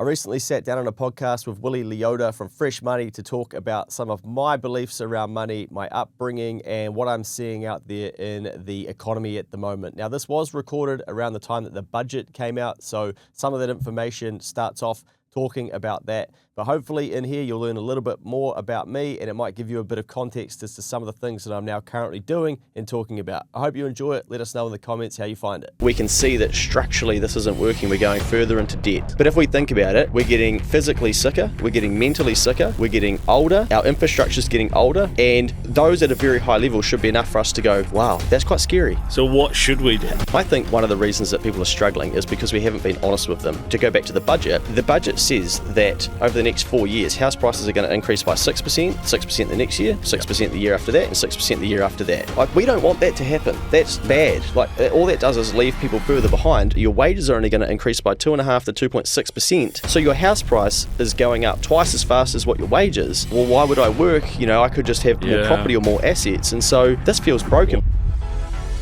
I recently sat down on a podcast with Willie Leota from Fresh Moni to talk about some of my beliefs around money, my upbringing, and what I'm seeing out there in the economy at the moment. Now, this was recorded around the time that the budget came out, so some of that information starts off talking about that. But hopefully in here you'll learn a little bit more about me, and it might give you a bit of context as to some of the things that I'm now currently doing and talking about. I hope you enjoy it. Let us know in the comments how you find it. We can see that structurally this isn't working. We're going further into debt. But if we think about it, we're getting physically sicker, we're getting mentally sicker, we're getting older, our infrastructure's getting older, and those at a very high level should be enough for us to go, wow, that's quite scary. So what should we do? I think one of the reasons that people are struggling is because we haven't been honest with them. To go back to the budget says that over the next 4 years, house prices are going to increase by 6%, 6% the next year, 6% the year after that, and 6% the year after that. Like, we don't want that to happen. That's bad. Like, all that does is leave people further behind. Your wages are only going to increase by 2.5% to 2.6%. So your house price is going up twice as fast as what your wage is. Well, why would I work? You know, I could just have more property or more assets. And so this feels broken.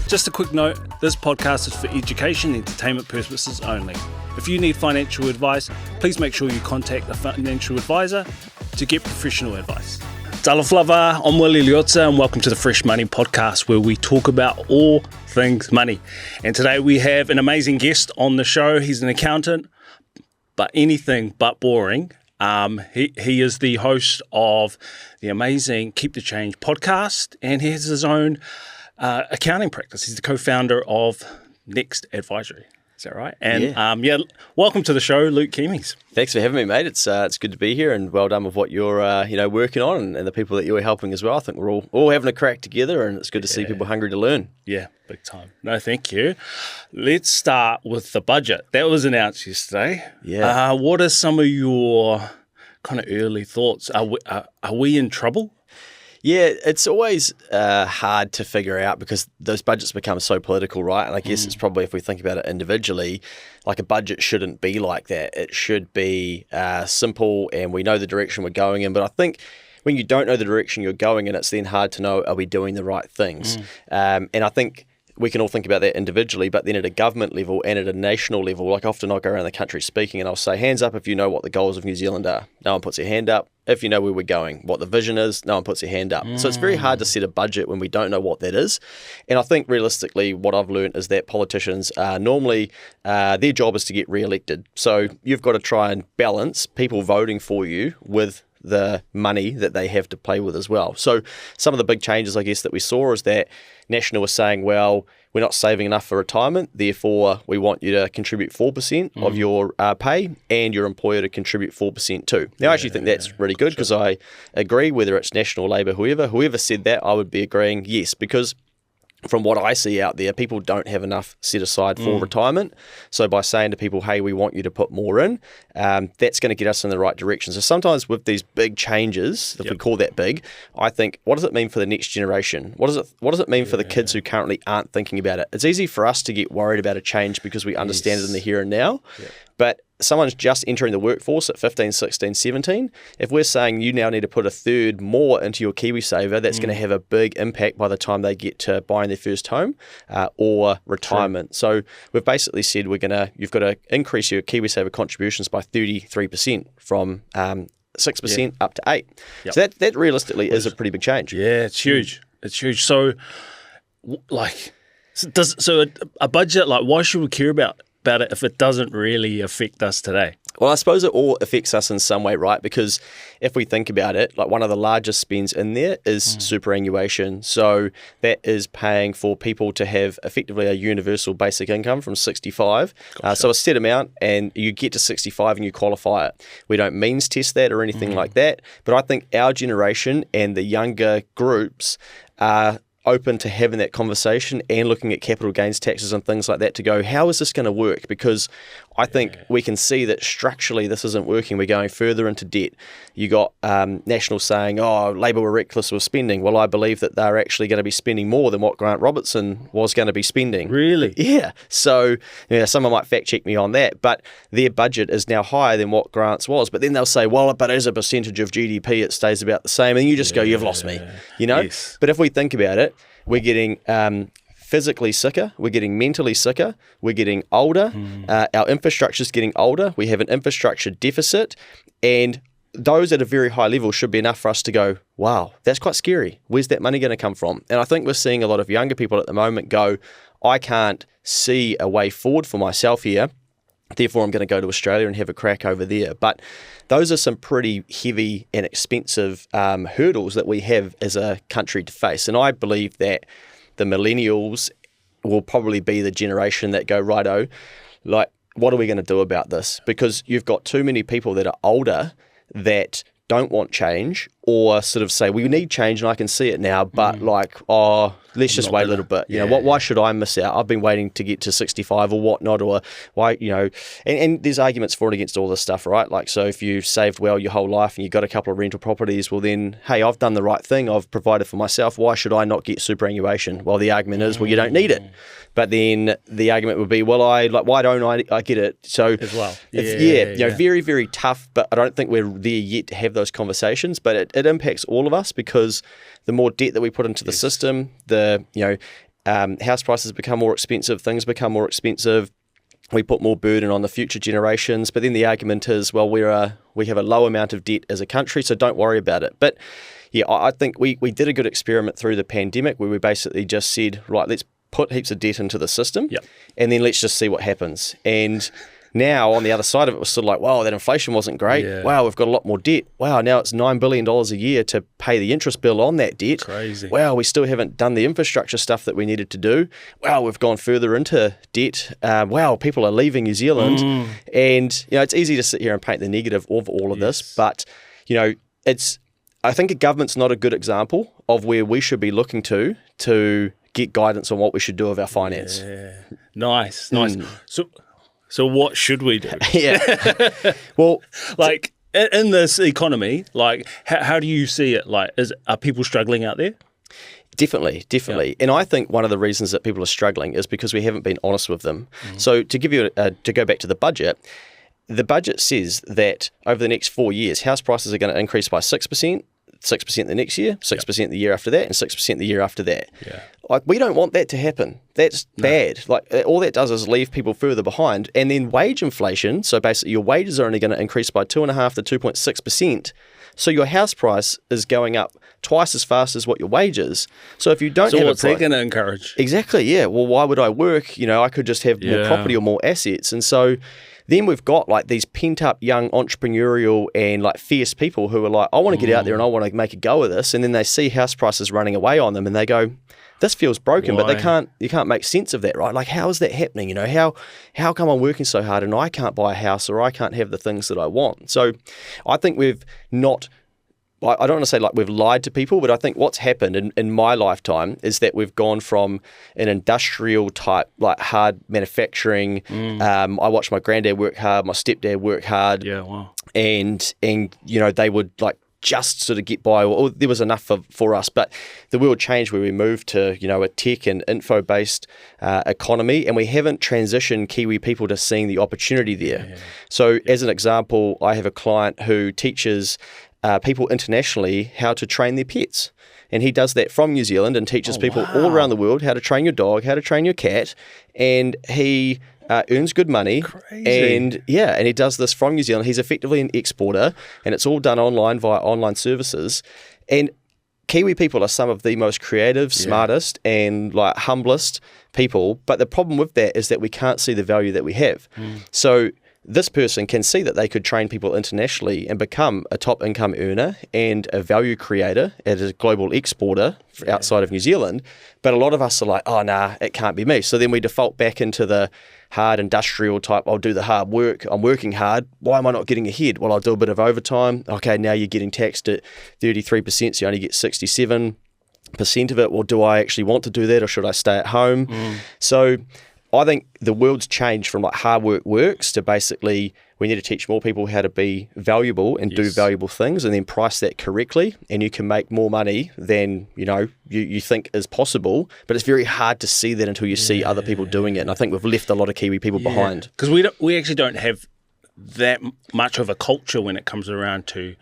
Just a quick note, this podcast is for education and entertainment purposes only. If you need financial advice, please make sure you contact a financial advisor to get professional advice. Tala flava, I'm Willie Leota and welcome to the Fresh Moni podcast, where we talk about all things money. And today we have an amazing guest on the show. He's an accountant, but anything but boring. He is the host of the amazing Keep the Change podcast, and he has his own accounting practice. He's the co-founder of Next Advisory. Is that right? And welcome to the show, Luke Kiwis. Thanks for having me, mate. It's good to be here, and well done with what you're working on, and the people that you're helping as well. I think we're all having a crack together, and it's good to see people hungry to learn. Yeah, big time. No, thank you. Let's start with the budget. That was announced yesterday. Yeah. What are some of your kind of early thoughts? Are we in trouble? Yeah, it's always hard to figure out because those budgets become so political, right? And I guess it's probably, if we think about it individually, like a budget shouldn't be like that. It should be simple, and we know the direction we're going in. But I think when you don't know the direction you're going in, it's then hard to know, are we doing the right things? And I think we can all think about that individually, but then at a government level and at a national level, like often I'll go around the country speaking and I'll say, hands up if you know what the goals of New Zealand are. No one puts their hand up. If you know where we're going, what the vision is, no one puts their hand up. So it's very hard to set a budget when we don't know what that is. And I think realistically, what I've learned is that politicians are normally, their job is to get re-elected. So you've got to try and balance people voting for you with the money that they have to play with as well. So some of the big changes, I guess, that we saw is that National was saying, well, we're not saving enough for retirement, therefore we want you to contribute 4% of your pay, and your employer to contribute 4% too. Now, I actually think that's really good, because I agree, whether it's National, Labour, whoever said that, I would be agreeing yes, because from what I see out there, people don't have enough set aside for retirement. So by saying to people, hey, we want you to put more in, that's going to get us in the right direction. So sometimes with these big changes, if we call that big, I think, what does it mean for the next generation? What does it mean for the kids who currently aren't thinking about it? It's easy for us to get worried about a change because we understand it in the here and now. But someone's just entering the workforce at 15, 16, 17. If we're saying you now need to put a third more into your KiwiSaver, that's going to have a big impact by the time they get to buying their first home or retirement. So we've basically said you've got to increase your KiwiSaver contributions by 33% from 6% up to 8%. So that realistically is a pretty big change. Yeah, it's huge. It's huge. So, a budget, like, why should we care about it if it doesn't really affect us today? Well, I suppose it all affects us in some way, right? Because if we think about it, like, one of the largest spends in there is superannuation. So that is paying for people to have effectively a universal basic income from 65. So a set amount, and you get to 65 and you qualify it. We don't means test that or anything like that. But I think our generation and the younger groups are open to having that conversation and looking at capital gains taxes and things like that to go, how is this going to work? Because I think we can see that structurally this isn't working. We're going further into debt. You got National saying, oh, Labour were reckless with spending. Well, I believe that they're actually going to be spending more than what Grant Robertson was going to be spending. Really? Yeah. So someone might fact check me on that, but their budget is now higher than what Grant's was. But then they'll say, well, but as a percentage of GDP, it stays about the same. And you just go, you've lost me, Yes. But if we think about it, we're getting physically sicker, we're getting mentally sicker, we're getting older, our infrastructure's getting older, we have an infrastructure deficit, and those at a very high level should be enough for us to go, wow, that's quite scary. Where's that money going to come from? And I think we're seeing a lot of younger people at the moment go, I can't see a way forward for myself here, therefore I'm going to go to Australia and have a crack over there. But those are some pretty heavy and expensive hurdles that we have as a country to face. And I believe that the millennials will probably be the generation that go, righto, like, what are we going to do about this? Because you've got too many people that are older that don't want change, or sort of say, we need change and I can see it now, but let's just wait a little bit. You know, why should I miss out? I've been waiting to get to 65 or whatnot, or why, and there's arguments for and against all this stuff, right? Like, so if you've saved well your whole life and you've got a couple of rental properties, well then, hey, I've done the right thing. I've provided for myself. Why should I not get superannuation? Well, the argument is, well, you don't need it. But then the argument would be, well, why don't I get it? So as well. Very, very tough, but I don't think we're there yet to have those conversations, but it impacts all of us, because the more debt that we put into the system, house prices become more expensive, things become more expensive, we put more burden on the future generations. But then the argument is, well, we have a low amount of debt as a country, so don't worry about it. But yeah, I think we did a good experiment through the pandemic where we basically just said, right, let's put heaps of debt into the system, and then let's just see what happens. And now on the other side of it was sort of like, wow, that inflation wasn't great. Yeah. Wow, we've got a lot more debt. Wow, now it's $9 billion a year to pay the interest bill on that debt. Crazy. Wow, we still haven't done the infrastructure stuff that we needed to do. Wow, we've gone further into debt. Wow, people are leaving New Zealand. And, it's easy to sit here and paint the negative of all of this, but, I think a government's not a good example of where we should be looking to get guidance on what we should do with our finance. Yeah. Nice. So what should we do? Well, like in this economy, like how do you see it? Like, are people struggling out there? Definitely. Yeah. And I think one of the reasons that people are struggling is because we haven't been honest with them. So to give you to go back to the budget says that over the next 4 years, house prices are going to increase by 6%, 6% the next year, 6% the year after that, and 6% the year after that. Yeah. Like, we don't want that to happen. That's bad. Like, all that does is leave people further behind. And then wage inflation, so basically your wages are only going to increase by 2.5% to 2.6%. So your house price is going up twice as fast as what your wage is. So if you don't have what's that going to encourage? Exactly, yeah. Well, why would I work? I could just have more property or more assets. And so then we've got like these pent up young entrepreneurial and like fierce people who are like, I want to get out there and I want to make a go of this. And then they see house prices running away on them and they go, this feels broken, but you can't make sense of that, right? Like, how is that happening? How come I'm working so hard and I can't buy a house or I can't have the things that I want? So I think we've not, I don't want to say like we've lied to people, but I think what's happened in my lifetime is that we've gone from an industrial type, like hard manufacturing. I watched my granddad work hard, my stepdad work hard. Yeah, wow. And they would like just sort of get by, or there was enough for us. But the world changed where we moved to, a tech and info-based economy, and we haven't transitioned Kiwi people to seeing the opportunity there. Yeah. So as an example, I have a client who teaches people internationally how to train their pets. And he does that from New Zealand and teaches people all around the world how to train your dog, how to train your cat. And he earns good money. Crazy. And he does this from New Zealand. He's effectively an exporter, and it's all done online via online services. And Kiwi people are some of the most creative, smartest, and like humblest people. But the problem with that is that we can't see the value that we have. So this person can see that they could train people internationally and become a top income earner and a value creator as a global exporter outside of New Zealand. But a lot of us are like, oh, nah, it can't be me. So then we default back into the hard industrial type, I'll do the hard work, I'm working hard, why am I not getting ahead? Well, I'll do a bit of overtime. Okay, now you're getting taxed at 33%, so you only get 67% of it. Well, do I actually want to do that, or should I stay at home? So I think the world's changed from like hard work works to basically we need to teach more people how to be valuable and do valuable things, and then price that correctly, and you can make more money than you think is possible. But it's very hard to see that until you see other people doing it, and I think we've left a lot of Kiwi people behind, because we actually don't have that much of a culture when it comes around to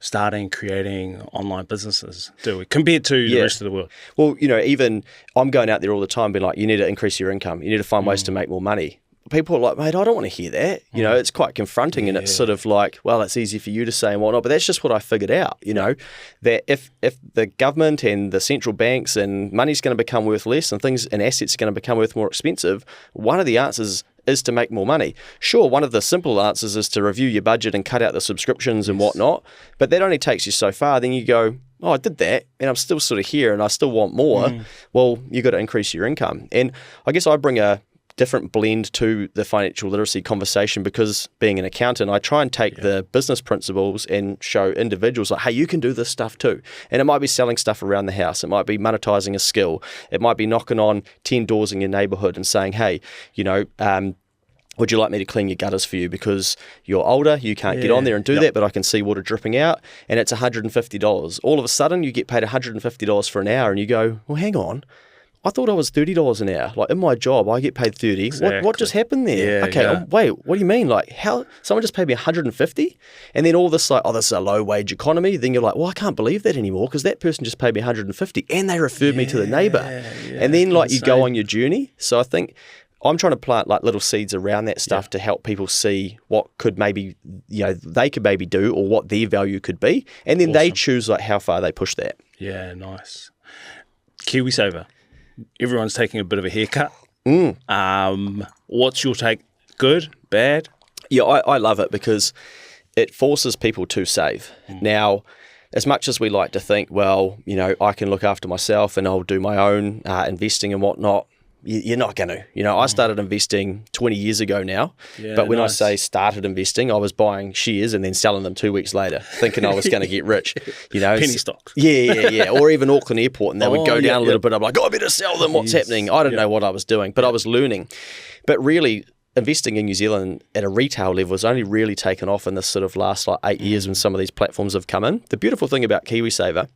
starting, creating online businesses, do we, compared to the rest of the world? Well, even I'm going out there all the time being like, you need to increase your income. You need to find ways to make more money. People are like, mate, I don't want to hear that. It's quite confronting, and it's sort of like, well, it's easy for you to say and whatnot, but that's just what I figured out, that if the government and the central banks and money's going to become worth less and things and assets are going to become worth more expensive, one of the answers is to make more money. Sure, one of the simple answers is to review your budget and cut out the subscriptions and whatnot, but that only takes you so far. Then you go, oh, I did that and I'm still sort of here and I still want more. Well, you got to increase your income. And I guess I bring a different blend to the financial literacy conversation because being an accountant, I try and take the business principles and show individuals like, hey, you can do this stuff too. And it might be selling stuff around the house. It might be monetizing a skill. It might be knocking on 10 doors in your neighborhood and saying, hey, would you like me to clean your gutters for you because you're older, you can't get on there and do that, but I can see water dripping out and it's $150. All of a sudden you get paid $150 for an hour and you go, well, hang on. I thought I was $30 an hour. Like in my job, I get paid $30. Exactly. What just happened there? Wait, what do you mean? Like how someone just paid me $150? And then all this like, oh, this is a low wage economy. Then you're like, well, I can't believe that anymore because that person just paid me $150 and they referred me to the neighbor. And then like you go on your journey. So I think I'm trying to plant like little seeds around that stuff to help people see what could maybe, they could maybe do or what their value could be. And then they choose like how far they push that. Yeah, nice. KiwiSaver. Everyone's taking a bit of a haircut. What's your take? Good? Bad? Yeah, I love it because it forces people to save. Now, as much as we like to think, well, I can look after myself and I'll do my own investing and whatnot, you're not going to. I started investing 20 years ago now, but when I say started investing, I was buying shares and then selling them 2 weeks later, thinking I was going to get rich. Penny stocks. Yeah. Or even Auckland Airport, and they would go down a little bit. I'm like, I better sell them. What's happening? I didn't know what I was doing, but I was learning. But really, investing in New Zealand at a retail level has only really taken off in this sort of last 8 years when some of these platforms have come in. The beautiful thing about KiwiSaver,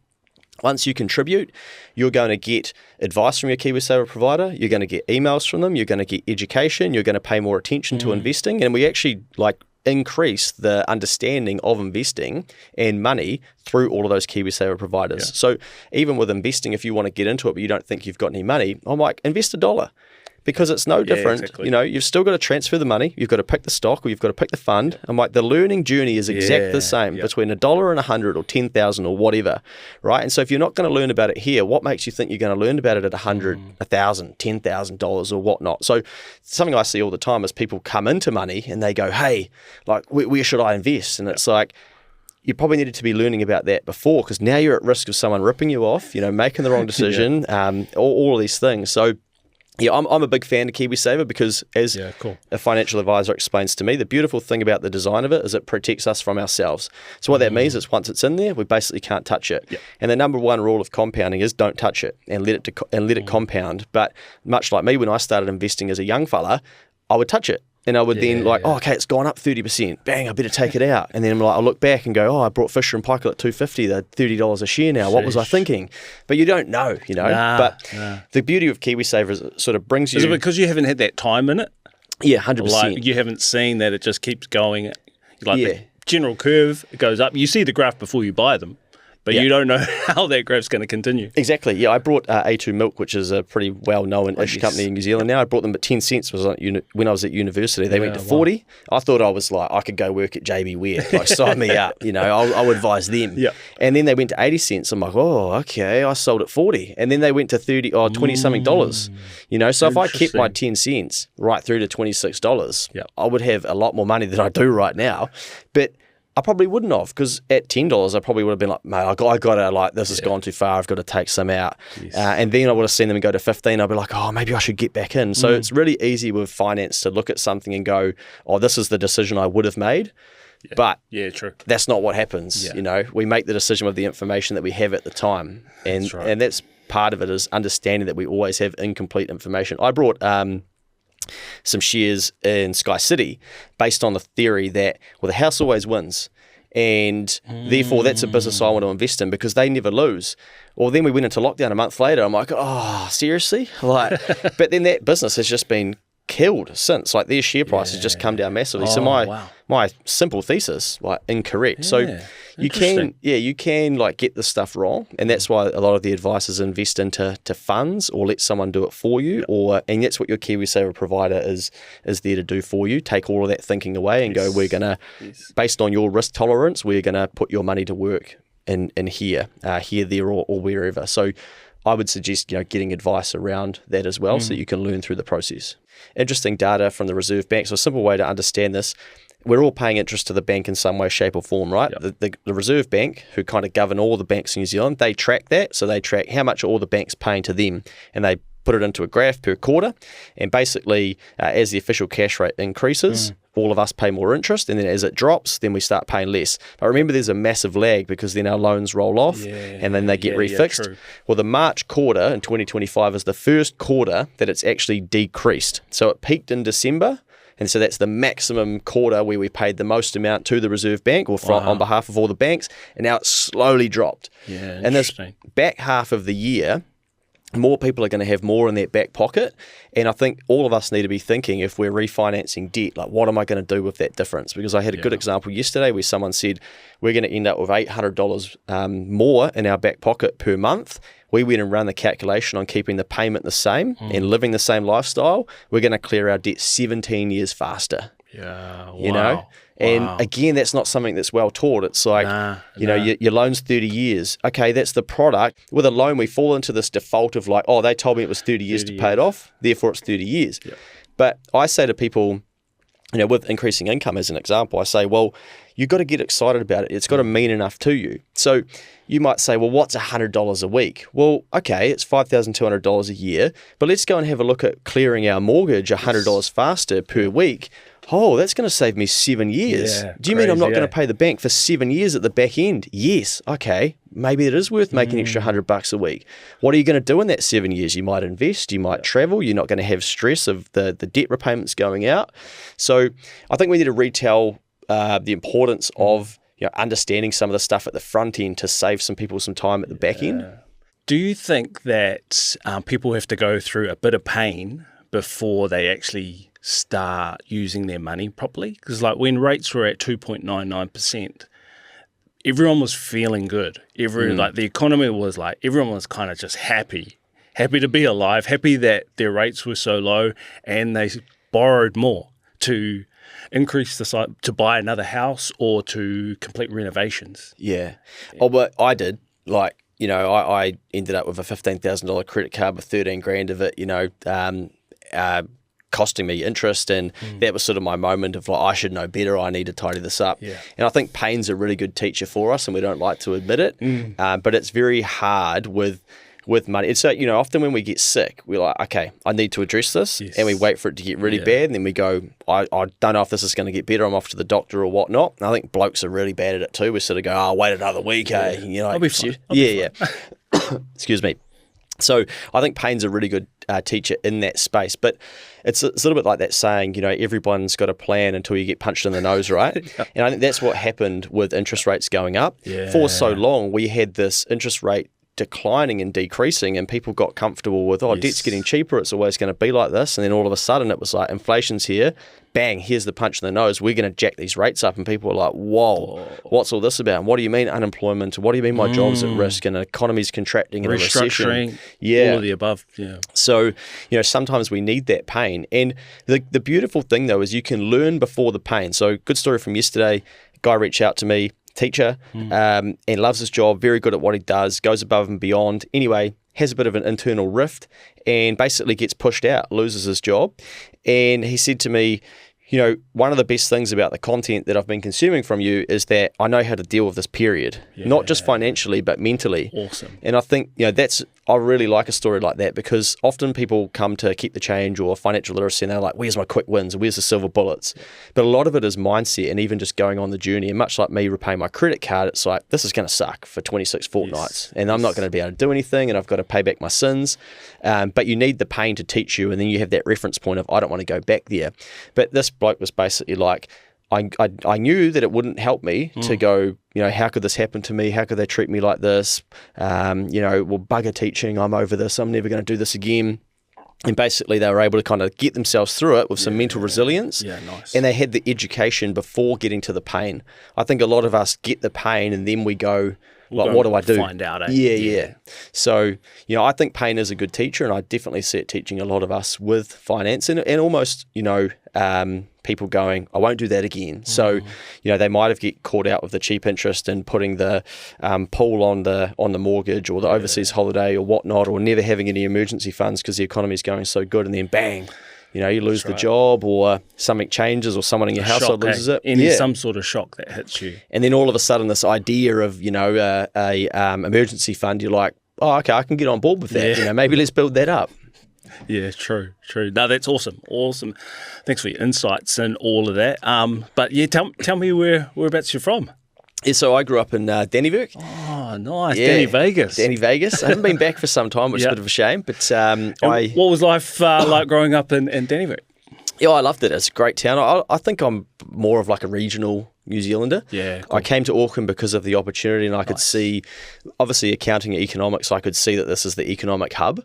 once you contribute, you're going to get advice from your KiwiSaver provider, you're going to get emails from them, you're going to get education, you're going to pay more attention to investing, and we actually increase the understanding of investing and money through all of those KiwiSaver providers. So even with investing, if you want to get into it but you don't think you've got any money, I'm like, invest $1. Because it's no different. Exactly. You've still got to transfer the money. You've got to pick the stock or you've got to pick the fund. I'm like, the learning journey is exactly the same between $1 and 100 or 10,000 or whatever, right? And so if you're not going to learn about it here, what makes you think you're going to learn about it at 100, 1,000, $10,000 or whatnot? So something I see all the time is people come into money and they go, hey, like, where should I invest? And it's like, you probably needed to be learning about that before because now you're at risk of someone ripping you off, making the wrong decision, all of these things. So yeah, I'm a big fan of KiwiSaver because as a financial advisor explains to me, the beautiful thing about the design of it is it protects us from ourselves. So what that means is once it's in there, we basically can't touch it. Yep. And the number one rule of compounding is don't touch it and let it compound. But much like me, when I started investing as a young fella, I would touch it. And I would oh, okay, it's gone up 30%. Bang, I better take it out. And then I'll look back and go, oh, I brought Fisher and Paykel at $2.50. They're $30 a share now. What was I thinking? But you don't know, But the beauty of KiwiSaver is it sort of brings you... Is it because you haven't had that time in it? Yeah, 100%. Like you haven't seen that it just keeps going. The general curve goes up. You see the graph before you buy them. But you don't know how that graph's going to continue. Exactly. Yeah, I brought A2 Milk, which is a pretty well-known-ish company in New Zealand now. I brought them at 10 cents when I was at university. They went to 40. I thought I was like, I could go work at JB Ware. Like, sign me up. I'll advise them. Yeah. And then they went to 80 cents. I'm like, oh, okay. I sold at 40. And then they went to 30 or 20-something dollars. So if I kept my 10 cents right through to $26, I would have a lot more money than I do right now. But I probably wouldn't have because at $10 I probably would have been like, mate, I got to this has gone too far. I've got to take some out. Yes. And then I would have seen them go to 15. I'd be like, oh, maybe I should get back in. So it's really easy with finance to look at something and go, oh, this is the decision I would have made. Yeah. But true. That's not what happens. Yeah. We make the decision with the information that we have at the time. And that's right. And that's part of it is understanding that we always have incomplete information. I brought some shares in Sky City based on the theory that, the house always wins. And therefore, that's a business I want to invest in because they never lose. Well, then we went into lockdown a month later. I'm like, oh, seriously? But then that business has just been killed since. Like their share price has just come down massively. So my simple thesis, like incorrect. So you can like get this stuff wrong, and that's why a lot of the advice is invest into funds or let someone do it for you, and that's what your KiwiSaver provider is there to do for you. Take all of that thinking away and go, we're gonna, based on your risk tolerance, we're gonna put your money to work in here, there, or wherever. So I would suggest getting advice around that as well, so you can learn through the process. Interesting data from the Reserve Bank. So a simple way to understand this: we're all paying interest to the bank in some way, shape or form, right? Yep. The Reserve Bank, who kind of govern all the banks in New Zealand, they track that. So they track how much all the banks paying to them, and they put it into a graph per quarter. And basically, as the official cash rate increases, all of us pay more interest, and then as it drops, then we start paying less. But remember, there's a massive lag because then our loans roll off and then they get refixed. Well, the March quarter in 2025 is the first quarter that it's actually decreased. So it peaked in December, and so that's the maximum quarter where we paid the most amount to the Reserve Bank or on behalf of all the banks, and now it's slowly dropped. And this back half of the year, more people are going to have more in their back pocket. And I think all of us need to be thinking, if we're refinancing debt, like, what am I going to do with that difference? Because I had a good example yesterday where someone said, we're going to end up with $800 more in our back pocket per month. We went and ran the calculation on keeping the payment the same and living the same lifestyle. We're going to clear our debt 17 years faster. You know? And again, that's not something that's well taught. It's like, your loan's 30 years. Okay, that's the product. With a loan, we fall into this default of like, they told me it was 30 years to pay it off, therefore it's 30 years. But I say to people, with increasing income as an example, I say, well, you've got to get excited about it. It's got to mean enough to you. So you might say, well, what's $100 a week? Well, okay, it's $5,200 a year, but let's go and have a look at clearing our mortgage $100 faster per week. Oh, that's going to save me 7 years. Do you mean I'm not going to pay the bank for 7 years at the back end? Yes. Okay. Maybe it is worth making an extra $100 a week. What are you going to do in that 7 years? You might invest, you might travel, you're not going to have stress of the debt repayments going out. So I think we need to retell the importance of understanding some of the stuff at the front end to save some people some time at the back end. Do you think that people have to go through a bit of pain before they actually start using their money properly? Because like when rates were at 2.99%, everyone was feeling good. Like the economy was like, everyone was kind of just happy to be alive, happy that their rates were so low, and they borrowed more to increase the size, to buy another house or to complete renovations. But I did. Like, I ended up with a $15,000 credit card with 13 grand of it, costing me interest, and that was sort of my moment of like, I should know better, I need to tidy this up. And I think pain's a really good teacher for us, and we don't like to admit it, but it's very hard with money. And so, often when we get sick, we're like, okay, I need to address this, and we wait for it to get really bad, and then we go, I don't know if this is going to get better, I'm off to the doctor or whatnot. And I think blokes are really bad at it too. We sort of go, wait another week, I'll be fine. Excuse me. So I think pain's a really good teacher in that space, but it's a little bit like that saying, everyone's got a plan until you get punched in the nose, right? And I think that's what happened with interest rates going up. For so long, we had this interest rate declining and decreasing, and people got comfortable with, debt's getting cheaper, it's always going to be like this. And then all of a sudden it was like, inflation's here, bang, here's the punch in the nose, we're going to jack these rates up. And people were like, whoa, what's all this about? And what do you mean unemployment? What do you mean my job's at risk and the economy's contracting in a recession? All of the above. So, sometimes we need that pain. And the beautiful thing though is you can learn before the pain. So good story from yesterday, guy reached out to me, teacher, and loves his job, very good at what he does, goes above and beyond. Anyway, has a bit of an internal rift and basically gets pushed out, loses his job. And he said to me, one of the best things about the content that I've been consuming from you is that I know how to deal with this period, not just financially, but mentally. Awesome. And I think, I really like a story like that, because often people come to Keep the Change or financial literacy and they're like, where's my quick wins? Where's the silver bullets? But a lot of it is mindset and even just going on the journey. And much like me repaying my credit card, it's like, this is going to suck for 26 fortnights and I'm not going to be able to do anything and I've got to pay back my sins. But you need the pain to teach you, and then you have that reference point of, I don't want to go back there. But this bloke was basically like, I knew that it wouldn't help me to go, how could this happen to me? How could they treat me like this? Well, bugger teaching. I'm over this. I'm never going to do this again. And basically they were able to kind of get themselves through it with some mental resilience. Yeah, nice. And they had the education before getting to the pain. I think a lot of us get the pain and then we go, like, what do I do? Find out, eh? Yeah. So, I think pain is a good teacher, and I definitely see it teaching a lot of us with finance and almost, people going, I won't do that again. So, they might have get caught out with the cheap interest and putting the pool on the mortgage or the overseas holiday or whatnot, or never having any emergency funds because the economy is going so good, and then bang, you lose the job, or something changes, or someone in your household loses it. Some sort of shock that hits you. And then all of a sudden, this idea of, a emergency fund, you're like, oh, okay, I can get on board with that. Yeah. Maybe let's build that up. Yeah, true. No, that's awesome. Thanks for your insights and all of that. But yeah, tell me whereabouts you're from. Yeah, so I grew up in Dannyburg. Oh, nice. Danny Vegas. I haven't been back for some time, which is a bit of a shame. But what was life like growing up in Dannyburg? Yeah, I loved it. It's a great town. I think I'm more of like a regional New Zealander. Yeah, cool. I came to Auckland because of the opportunity, and I could see, obviously accounting and economics, I could see that this is the economic hub.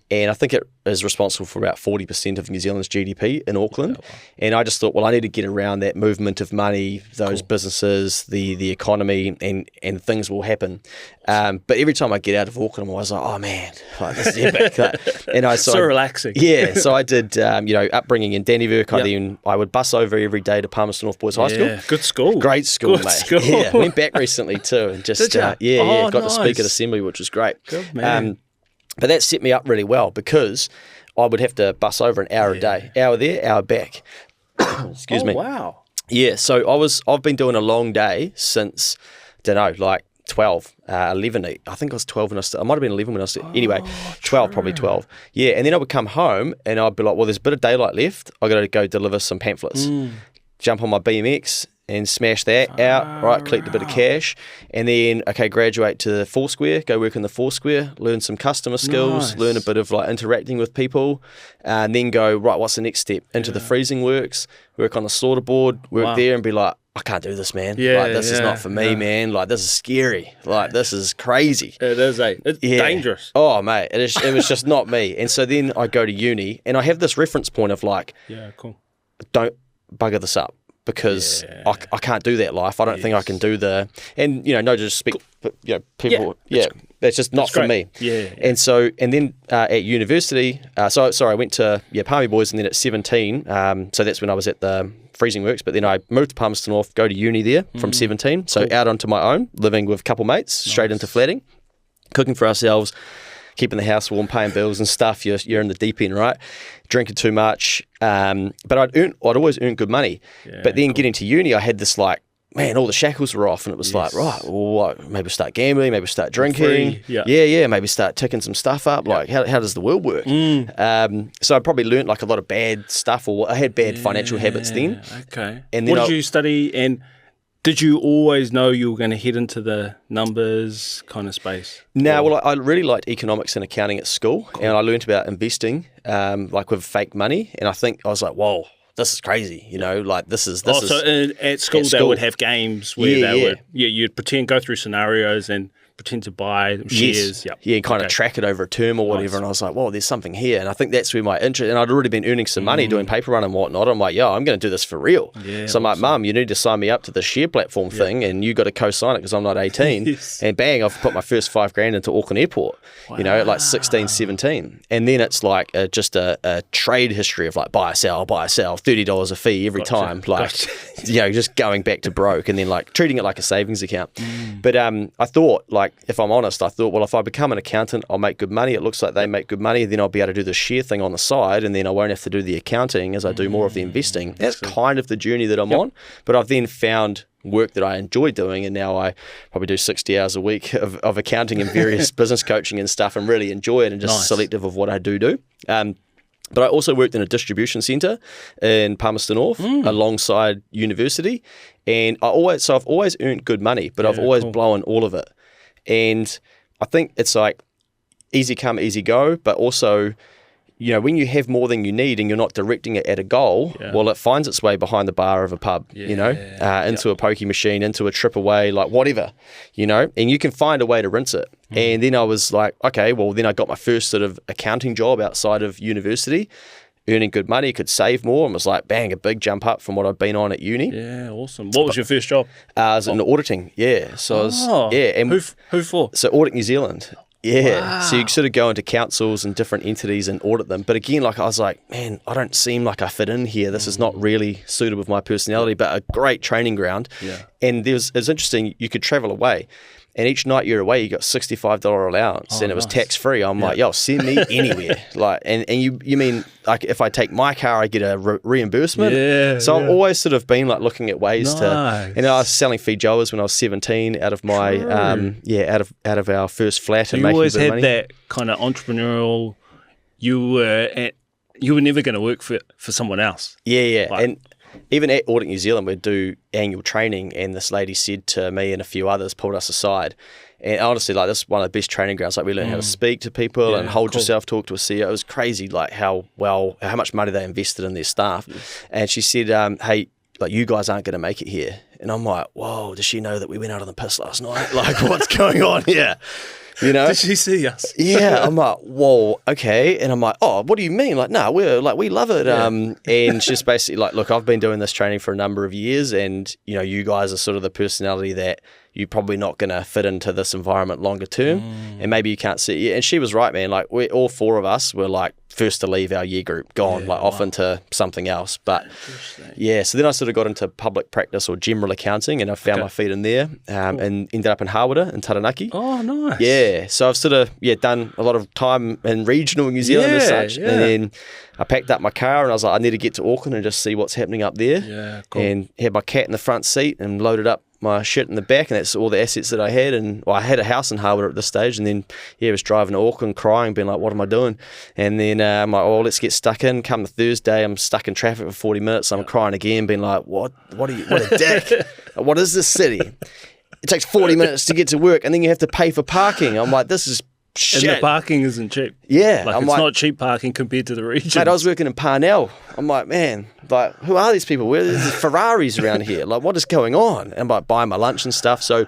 And I think it is responsible for about 40% of New Zealand's GDP in Auckland. Oh, wow. And I just thought, well, I need to get around that movement of money, those businesses, the economy, and things will happen. But every time I get out of Auckland, I'm always like, oh man, like, this is epic. And so relaxing. Yeah, so I did, upbringing in Dannyburg. I would bus over every day to Palmerston North Boys High School. Good school. Great school, Good mate. school. Yeah, went back recently too, and just got to speak at assembly, which was great. Good man. But that set me up really well, because I would have to bus over an hour a day, hour there, hour back. Excuse me. Wow. Yeah, so I've been doing a long day since, 12, 11. I think I was 12 when I might have been 11 when I was, anyway, 12, probably 12. Yeah, and then I would come home and I'd be like, well, there's a bit of daylight left. I got to go deliver some pamphlets. Jump on my BMX and smash that out, right, collect a bit of cash, and then, graduate to the Foursquare, go work in the Foursquare, learn some customer skills, learn a bit of interacting with people, and then go, right, what's the next step? Into the freezing works, work on the slaughter board, work there and be like, I can't do this, man. This is not for me, man. This is scary. This is crazy. It is, It's dangerous. Oh, mate, it was just not me. And so then I go to uni, and I have this reference point of don't bugger this up, because I can't do that life. I don't think I can do no disrespect, but people, that's just not for me. And so, and then at university, I went to Palmy Boys, and then at 17, so that's when I was at the freezing works, but then I moved to Palmerston North, go to uni there from 17, so out onto my own, living with a couple mates, straight into flatting, cooking for ourselves, keeping the house warm, paying bills and stuff. You're in the deep end, right? Drinking too much. But I'd always earned good money. But then getting to uni, I had this all the shackles were off, and it was right, well, maybe start gambling, maybe start drinking. Maybe start ticking some stuff up. How does the world work? So I probably learned a lot of bad stuff, or I had bad financial habits then. Okay. And then what did you study, and did you always know you were going to head into the numbers kind of space? No, well, I really liked economics and accounting at school, and I learned about investing, with fake money, and I was like, whoa, this is crazy, this is. So at school they would have games where you'd go through scenarios and pretend to buy shares. Yes. Yeah, and kind of track it over a term or whatever. And I was like, whoa, there's something here. And I think that's where my interest, and I'd already been earning some money doing paper run and whatnot. I'm like, I'm going to do this for real. Yeah, so I'm like, Mum, you need to sign me up to the share platform thing, and you got to co-sign it because I'm not 18. And bang, I've put my first $5,000 into Auckland Airport, at 16, 17. And then it's just a trade history of buy, sell, $30 a fee every time. Just going back to broke, and then treating it like a savings account. But I thought, if I'm honest, well, if I become an accountant, I'll make good money. It looks like they make good money. Then I'll be able to do the share thing on the side, and then I won't have to do the accounting as I do more of the investing. That's kind of the journey that I'm on. But I've then found work that I enjoy doing, and now I probably do 60 hours a week of accounting and various business coaching and stuff, and really enjoy it, and just selective of what I do. But I also worked in a distribution centre in Palmerston North alongside university, and I've always earned good money, but I've always blown all of it. And I think it's easy come, easy go, but also, when you have more than you need and you're not directing it at a goal, well, it finds its way behind the bar of a pub, into a pokie machine, into a trip away, like whatever, and you can find a way to rinse it. And then I was like, okay, well, then I got my first sort of accounting job outside of university, earning good money, could save more, and was like, bang, a big jump up from what I've been on at uni. Yeah, awesome. What was your first job? I was in auditing, So I was, and who for? So Audit New Zealand. Yeah, Wow. So you sort of go into councils and different entities and audit them. But again, like I was like, man, I don't seem like I fit in here. This is not really suited with my personality, but a great training ground. Yeah. And it was interesting, you could travel away. And each night you're away, you got $65 allowance, and it was tax free. I'm like, yo, send me anywhere. And you mean like if I take my car, I get a reimbursement? Yeah. So I've always sort of been like looking at ways to. And I was selling feijoas when I was 17 out of my out of our first flat. So and you making always good had money. that kind of entrepreneurial. You were never going to work for someone else. Yeah. Like, and even at Audit New Zealand, we'd do annual training, and this lady said to me and a few others, pulled us aside. And honestly, like, this is one of the best training grounds. Like, we learn how to speak to people and hold yourself, talk to a CEO. It was crazy, like how much money they invested in their staff. Yes. And she said, hey, like, you guys aren't going to make it here. And I'm like, whoa, does she know that we went out on the piss last night? Like, what's going on here? Did she see us? Yeah, I'm like, whoa, okay. And I'm like, oh, what do you mean? Like, no, we love it. Yeah. And she's basically like, look, I've been doing this training for a number of years, and you guys are sort of the personality that you're probably not going to fit into this environment longer term, and maybe you can't see it. And she was right, man. Like, we all four of us were like first to leave our year group, gone, off into something else. But so then I sort of got into public practice or general accounting, and I found my feet in there, and ended up in Hawera in Taranaki. Oh, nice. Yeah, so I've sort of done a lot of time in regional New Zealand as such, and then I packed up my car and I was like, I need to get to Auckland and just see what's happening up there. Yeah, cool. And had my cat in the front seat and loaded up my shit in the back, and that's all the assets that I had. And I had a house in Hawera at this stage, and then I was driving to Auckland crying, being like, what am I doing? And then I'm like, let's get stuck in. Come the Thursday, I'm stuck in traffic for 40 minutes. I'm crying again, being like, what a dick. What is this city? It takes 40 minutes to get to work, and then you have to pay for parking. I'm like, this is shit. And the parking isn't cheap. Yeah. Like, it's not cheap parking compared to the region. Mate, I was working in Parnell. I'm like, man, like, who are these people? Where are these Ferraris around here? Like, what is going on? And I'm like, buying my lunch and stuff. So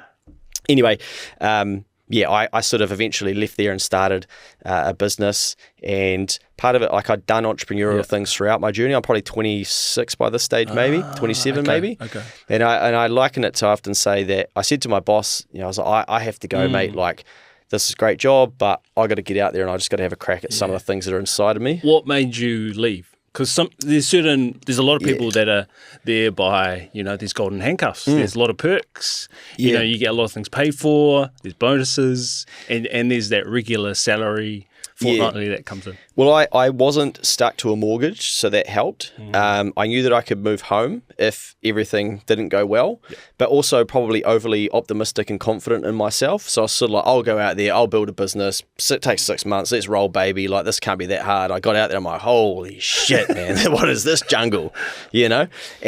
anyway, I sort of eventually left there and started a business. And part of it, like, I'd done entrepreneurial things throughout my journey. I'm probably 26 by this stage, maybe 27, maybe. Okay. And I liken it to, I often say that I said to my boss, I was like, I have to go, mate. Like, this is a great job, but I got to get out there and I just got to have a crack at some of the things that are inside of me. What made you leave? Because there's a lot of people that are there by, these golden handcuffs. There's a lot of perks. You get a lot of things paid for. There's bonuses, and there's that regular salary fortnightly that comes in. Well, I wasn't stuck to a mortgage, so that helped. I knew that I could move home if everything didn't go well, but also probably overly optimistic and confident in myself. So I was sort of like, I'll go out there, I'll build a business. It takes 6 months. Let's roll, baby. Like, this can't be that hard. I got out there, I'm like, holy shit, man. What is this jungle? And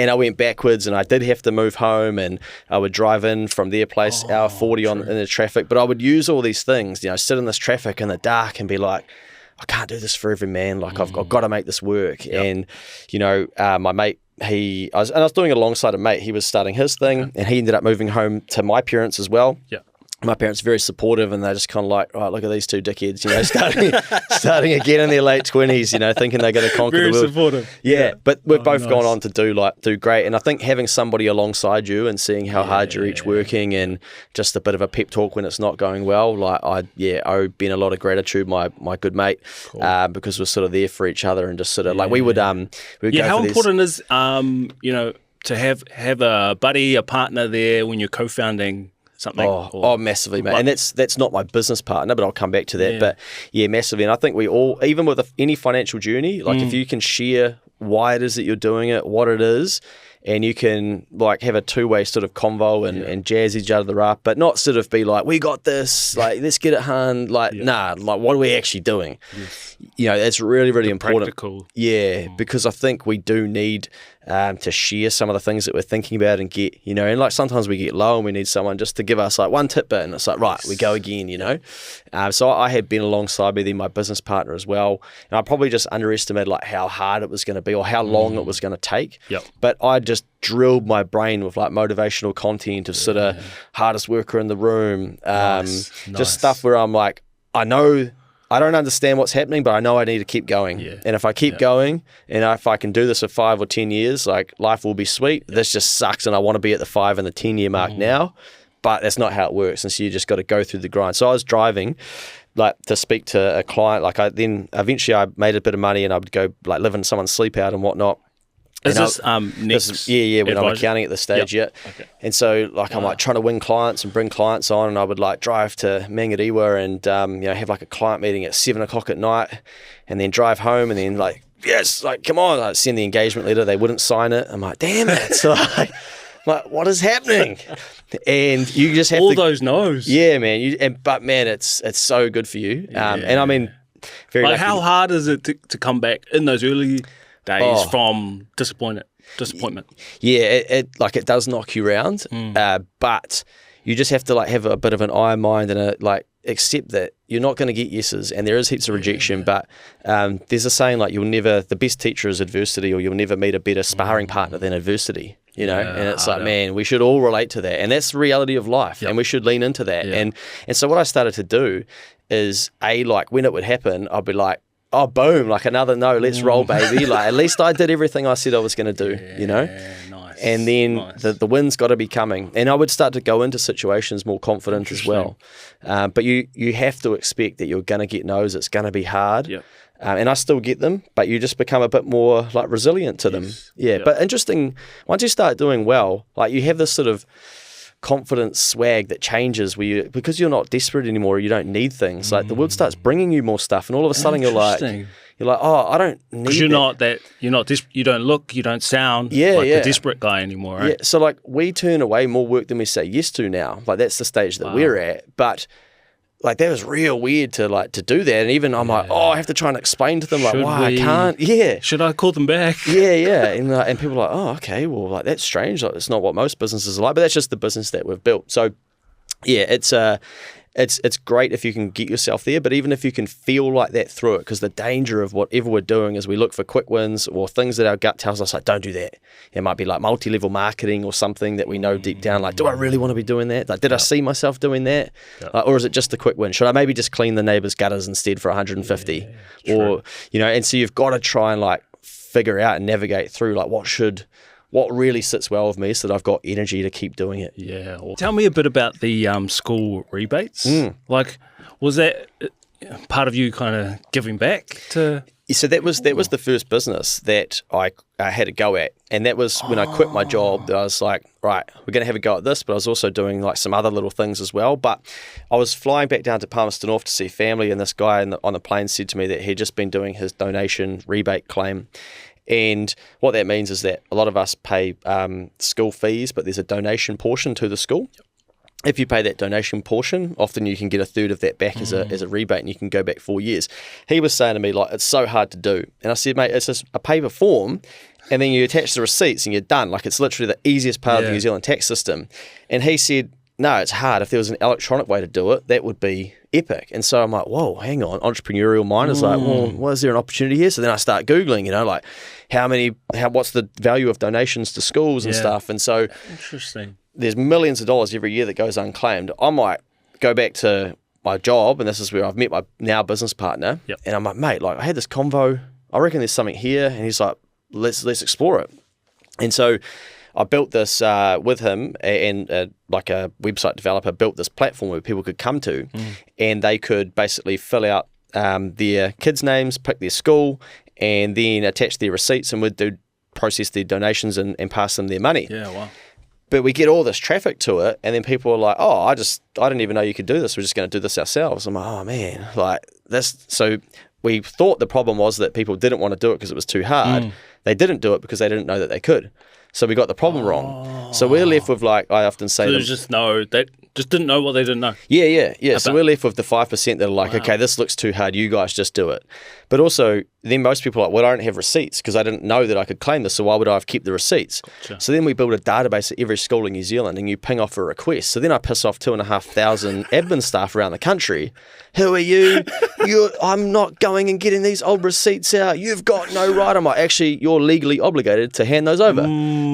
I went backwards, and I did have to move home, and I would drive in from their place, hour 40 in the traffic. But I would use all these things, sit in this traffic in the dark and be like, I can't do this forever, man. Like, I've got to make this work. And, my mate, I was doing it alongside a mate. He was starting his thing, and he ended up moving home to my parents as well. Yeah. My parents are very supportive, and they're just kind of like, oh, look at these two dickheads, starting again in their late 20s, thinking they're going to conquer the world. Very supportive. Yeah, but we've both gone on to do great. And I think having somebody alongside you and seeing how hard you're each working, and just a bit of a pep talk when it's not going well, like, I owe Ben a lot of gratitude, my good mate, because we're sort of there for each other, and just sort of like we would go how for important is to have a buddy, a partner there when you're co-founding something? Oh, massively, mate. And that's not my business partner, but I'll come back to that. Yeah. But massively. And I think we all, even with any financial journey, like, if you can share why it is that you're doing it, what it is, and you can, like, have a two-way sort of convo and jazz each other up, but not sort of be like, we got this, like, let's get it hand, like, nah, like, what are we actually doing? Yes. It's really, really important. Practical. Yeah, because I think we do need to share some of the things that we're thinking about and get, and like sometimes we get low and we need someone just to give us like one tidbit, and it's like, right, we go again, So I had Ben alongside me, then my business partner as well, and I probably just underestimated like how hard it was going to be or how long it was going to take. But I just drilled my brain with like motivational content of sort of hardest worker in the room, just stuff where I'm like, I know I don't understand what's happening, but I know I need to keep going. And if I keep going, and if I can do this for 5 or 10 years, like life will be sweet. This just sucks, and I want to be at the 5 and the 10 year mark now, but that's not how it works. And so you just got to go through the grind. So I was driving like to speak to a client. Like eventually I made a bit of money, and I would go like live in someone's sleep out and whatnot. Is this next? When I'm accounting at this stage, Okay. And so like I'm like trying to win clients and bring clients on, and I would like drive to Mangariwa and have like a client meeting at 7 o'clock at night, and then drive home, and then like come on, like send the engagement letter. They wouldn't sign it. I'm like, damn it! So like what is happening? And you just have all those no's. Yeah, man. But man, it's so good for you. And I mean, very like lucky. How hard is it to come back in those early days from disappointment? Yeah, it does knock you around, but you just have to like have a bit of an iron mind and accept that you're not going to get yeses, and there is heaps of rejection. But there's a saying like the best teacher is adversity, or you'll never meet a better sparring partner than adversity. And it's like, man, we should all relate to that, and that's the reality of life, and we should lean into that. And so what I started to do is like when it would happen, I'd be like, oh, boom, like another no, let's roll, baby. Like, at least I did everything I said I was going to do, Nice. And then the win's got to be coming. And I would start to go into situations more confident as well. But you have to expect that you're going to get no's. It's going to be hard. And I still get them, but you just become a bit more like resilient to them. But interesting, once you start doing well, like you have this sort of confidence swag that changes because you're not desperate anymore. You don't need things. Like the world starts bringing you more stuff, and all of a sudden you're like, oh, I don't need. Because you're not you don't look, you don't sound like the desperate guy anymore. Right? Yeah. So like we turn away more work than we say yes to now. Like that's the stage that we're at. But like that was real weird to do that, and even I'm like, I have to try and explain to them like why I can't. Should I call them back? And people are like, oh, okay, well, like that's strange. Like it's not what most businesses are like, but that's just the business that we've built. So it's great if you can get yourself there, but even if you can feel like that through it, because the danger of whatever we're doing is we look for quick wins or things that our gut tells us like, don't do that. It might be like multi-level marketing or something that we know deep down, like, do I really want to be doing that? Like, did I see myself doing that? Like, or is it just a quick win? Should I maybe just clean the neighbor's gutters instead for 150? Or, and so you've got to try and like figure out and navigate through like what really sits well with me so that I've got energy to keep doing it. Yeah. Tell me a bit about the school rebates. Like, was that part of you kind of giving back to? So that was the first business that I had a go at, and that was when I quit my job. I was like, right, we're going to have a go at this, but I was also doing like some other little things as well. But I was flying back down to Palmerston North to see family, and this guy on the plane said to me that he'd just been doing his donation rebate claim. And what that means is that a lot of us pay school fees, but there's a donation portion to the school. If you pay that donation portion, often you can get a third of that back as a rebate, and you can go back 4 years. He was saying to me, like, it's so hard to do. And I said, mate, it's just a paper form, and then you attach the receipts and you're done. Like, it's literally the easiest part of the New Zealand tax system. And he said, no, it's hard. If there was an electronic way to do it, that would be epic. And so I'm like, whoa, hang on. Entrepreneurial mind is like, well, is there an opportunity here? So then I start Googling, like what's the value of donations to schools and stuff. And so interesting. There's millions of dollars every year that goes unclaimed. I might go back to my job, and this is where I've met my now business partner. And I'm like, mate, like I had this convo. I reckon there's something here. And he's like, let's explore it. And so I built this with him, and like a website developer built this platform where people could come to, and they could basically fill out their kids' names, pick their school, and then attach their receipts, and we'd process their donations and pass them their money. Yeah, wow. But we get all this traffic to it, and then people are like, oh, I didn't even know you could do this. We're just going to do this ourselves. I'm like, oh, man, like this. So we thought the problem was that people didn't want to do it because it was too hard. They didn't do it because they didn't know that they could. So we got the problem wrong. So we're left with, like, I often say... So they just didn't know what they didn't know. Yeah. So we're left with the 5% that are like, okay, this looks too hard, you guys just do it. But also, then most people are like, well, I don't have receipts because I didn't know that I could claim this, so why would I have kept the receipts? Gotcha. So then we build a database at every school in New Zealand and you ping off a request. So then I piss off 2,500 admin staff around the country. Who are you? I'm not going and getting these old receipts out. You've got no right. I'm like, actually, you're legally obligated to hand those over.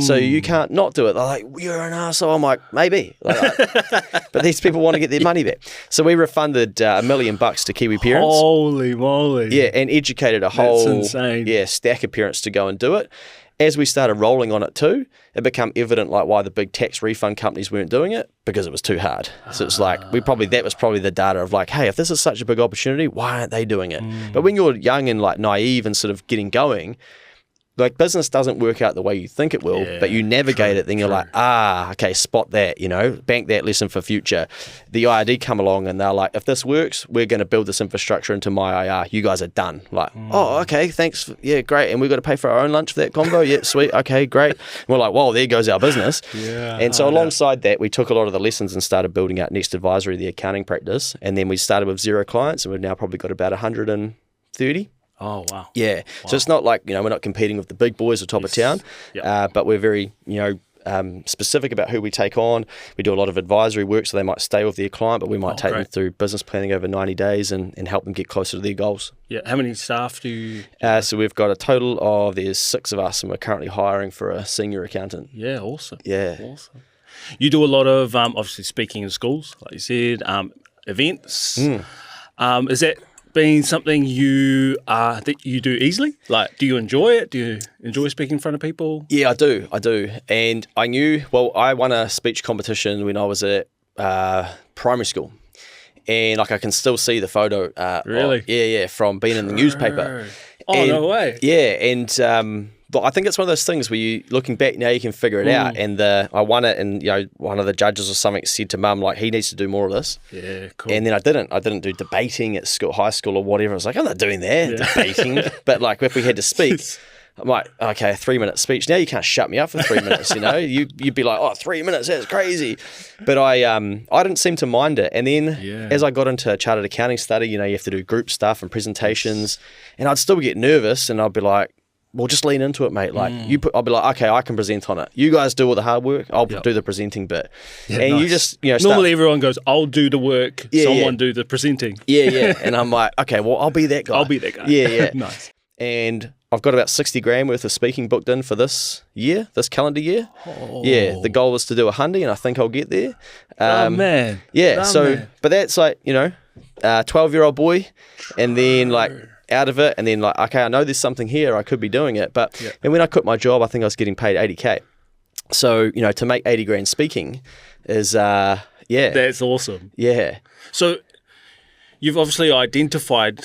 So you can't not do it. They're like, you're an arsehole. I'm like, maybe. But these people want to get their money back. So we refunded $1 million to Kiwi parents. Holy moly. Yeah, and educated a whole stack of parents to go and do it. As we started rolling on it too, it became evident like why the big tax refund companies weren't doing it, because it was too hard. So it's like that was probably the data of like, hey, if this is such a big opportunity, why aren't they doing it? But when you're young and like naive and sort of getting going, like business doesn't work out the way you think it will, but you navigate it, then you're like, okay, spot that, bank that lesson for future. The IRD come along and they're like, if this works, we're going to build this infrastructure into my IR. You guys are done. Like, oh, okay, thanks. Yeah, great. And we've got to pay for our own lunch for that convo. Yeah, sweet. Okay, great. And we're like, whoa, there goes our business. Yeah. And so alongside that, we took a lot of the lessons and started building out Next Advisory, the accounting practice. And then we started with 0 clients and we've now probably got about 130. Oh, wow. Yeah. Wow. So it's not like, we're not competing with the big boys at top of town, but we're very, specific about who we take on. We do a lot of advisory work, so they might stay with their client, but we might take them through business planning over 90 days and help them get closer to their goals. Yeah. How many staff do you... So we've got a total of, there's 6 of us, and we're currently hiring for a senior accountant. Yeah, awesome. Yeah. Awesome. You do a lot of, obviously, speaking in schools, like you said, events. Is that been something that you do easily? Like, do you enjoy it? Do you enjoy speaking in front of people? Yeah, I do. And I won a speech competition when I was at primary school. And like I can still see the photo. Really? From being in the newspaper. Oh, no way. Yeah, and but I think it's one of those things where you, looking back now, you can figure it out. And I won it, and one of the judges or something said to Mum, like, he needs to do more of this. Yeah, cool. And then I didn't do debating at school, high school or whatever. I was like, I'm not doing that, debating. But like if we had to speak, I'm like, okay, a 3-minute speech. Now you can't shut me up for 3 minutes, You'd be like, oh, 3 minutes, that's crazy. But I didn't seem to mind it. And then as I got into chartered accounting study, you have to do group stuff and presentations. And I'd still get nervous, and I'd be like, well, just lean into it, mate. Like I'll be like, okay, I can present on it. You guys do all the hard work. I'll do the presenting bit. Yeah, and nice. You just, normally everyone goes, I'll do the work. Someone do the presenting. Yeah. And I'm like, okay, well, I'll be that guy. Yeah. Nice. And I've got about 60 grand worth of speaking booked in for this calendar year. Oh. Yeah, the goal is to do 100, and I think I'll get there. Man. Yeah. But that's like, 12-year-old boy, and then like out of it, and then like, okay, I know there's something here, I could be doing it. But and when I quit my job, I think I was getting paid 80K. So, to make 80 grand speaking is, That's awesome. Yeah. So you've obviously identified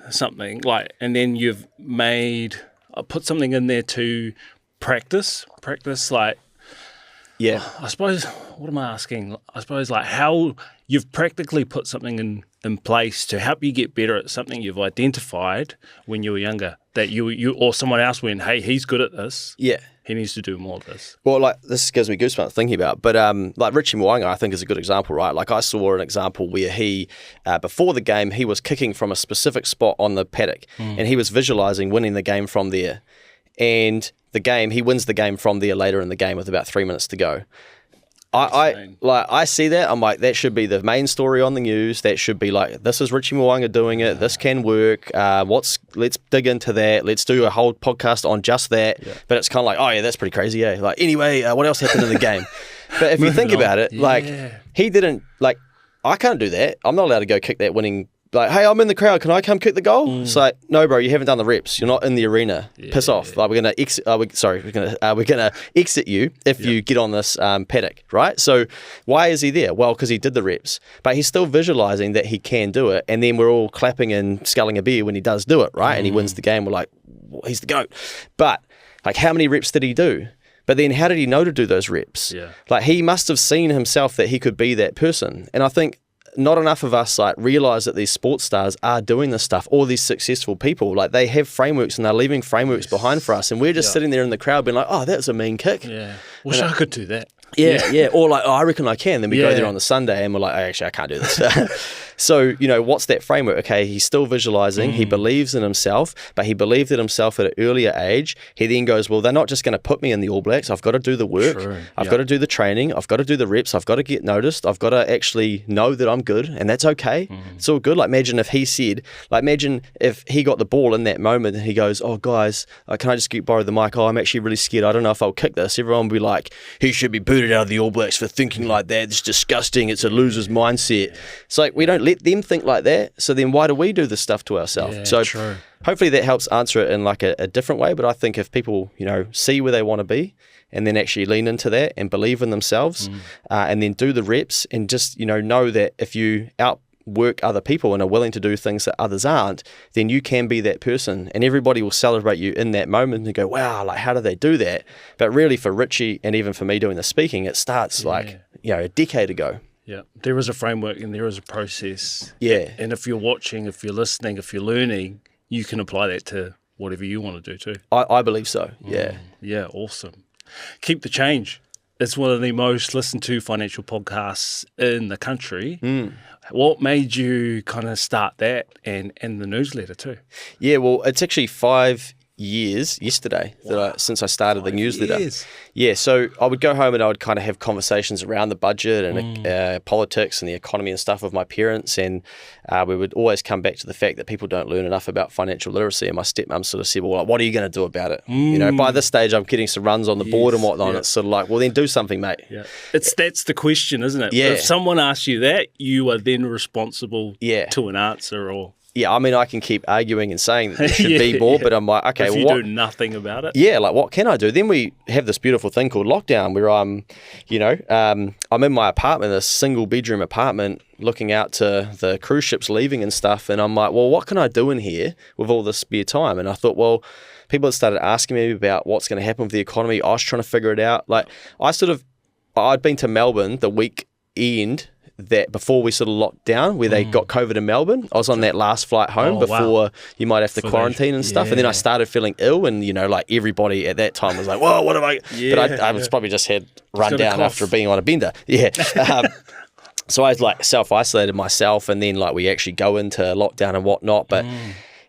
something, like, and then you've put something in there to practice, like, I suppose, what am I asking? I suppose like how you've practically put something in place to help you get better at something you've identified when you were younger, that you or someone else went, hey, he's good at this. Yeah. He needs to do more of this. Well, like, this gives me goosebumps thinking about, but like Richie Mo'unga, I think is a good example, right? Like I saw an example where he, before the game, he was kicking from a specific spot on the paddock, and he was visualizing winning the game from there. And he wins the game from there later in the game with about 3 minutes to go. I see that. I'm like, that should be the main story on the news. That should be like, this is Richie Mo'unga doing it. This can work. Let's dig into that. Let's do a whole podcast on just that. Yeah. But it's kind of like, oh yeah, that's pretty crazy. Yeah. Like, anyway, what else happened in the game? But if you think about it, like, he didn't, like, I can't do that. I'm not allowed to go kick that winning. Like, hey, I'm in the crowd. Can I come kick the goal? It's like, no, bro, you haven't done the reps. You're not in the arena. Piss off. Like, we're gonna exit. We're gonna exit you if you get on this paddock, right? So, why is he there? Well, because he did the reps, but he's still visualizing that he can do it, and then we're all clapping and sculling a beer when he does do it, right? And he wins the game. We're like, he's the GOAT. But like, how many reps did he do? But then how did he know to do those reps? Yeah. Like, he must have seen himself that he could be that person, and I think not enough of us like realize that these sports stars are doing this stuff. All these successful people, like, they have frameworks and they're leaving frameworks behind for us, and we're just sitting there in the crowd being like, oh, that was a mean kick. Yeah, wish I could do that. Yeah. Or like, oh, I reckon I can. Then we go there on the Sunday and we're like, oh, actually, I can't do this. So, what's that framework? Okay, he's still visualizing. He believes in himself, but he believed in himself at an earlier age. He then goes, well, they're not just going to put me in the All Blacks. I've got to do the work. I've got to do the training. I've got to do the reps. I've got to get noticed. I've got to actually know that I'm good, and that's okay. It's all good. Like, imagine if he said, imagine if he got the ball in that moment and he goes, oh, guys, can I just borrow the mic? Oh, I'm actually really scared. I don't know if I'll kick this. Everyone will be like, he should be booted out of the All Blacks for thinking like that. It's disgusting. It's a loser's mindset. It's like, we don't let them think like that. So then why do we do this stuff to ourselves? Hopefully that helps answer it in like a different way. But I think if people, see where they want to be and then actually lean into that and believe in themselves and then do the reps and just, know that if you outwork other people and are willing to do things that others aren't, then you can be that person and everybody will celebrate you in that moment and go, wow, like how do they do that? But really for Richie and even for me doing the speaking, it starts like, a decade ago. Yeah, there is a framework and there is a process. Yeah. And if you're watching, if you're listening, if you're learning, you can apply that to whatever you want to do too. I believe so, yeah. Yeah, awesome. Keep the Change. It's one of the most listened to financial podcasts in the country. What made you kind of start that and the newsletter too? Yeah, well, it's actually 5 years yesterday since I started the newsletter. Yeah, so I would go home and I would kind of have conversations around the budget and politics and the economy and stuff with my parents, and we would always come back to the fact that people don't learn enough about financial literacy, and my stepmom sort of said, well, like, what are you going to do about it? By this stage I'm getting some runs on the board and whatnot, and it's sort of like, well, then do something, mate. That's the question, isn't it? If someone asks you that, you are then responsible to an answer. Or yeah, I mean, I can keep arguing and saying that there should be more, but I'm like, okay, if you do nothing about it. Yeah, like what can I do? Then we have this beautiful thing called lockdown where I'm in my apartment, this single bedroom apartment, looking out to the cruise ships leaving and stuff. And I'm like, well, what can I do in here with all this spare time? And I thought, well, people had started asking me about what's going to happen with the economy. I was trying to figure it out. Like I'd been to Melbourne the weekend that before we sort of locked down, where they got COVID in Melbourne. I was on that last flight home before you might have to quarantine and stuff. And then I started feeling ill, and like everybody at that time was like, whoa, what am I? But I was probably just had run down after being on a bender. So I like self-isolated myself, and then like we actually go into lockdown and whatnot. But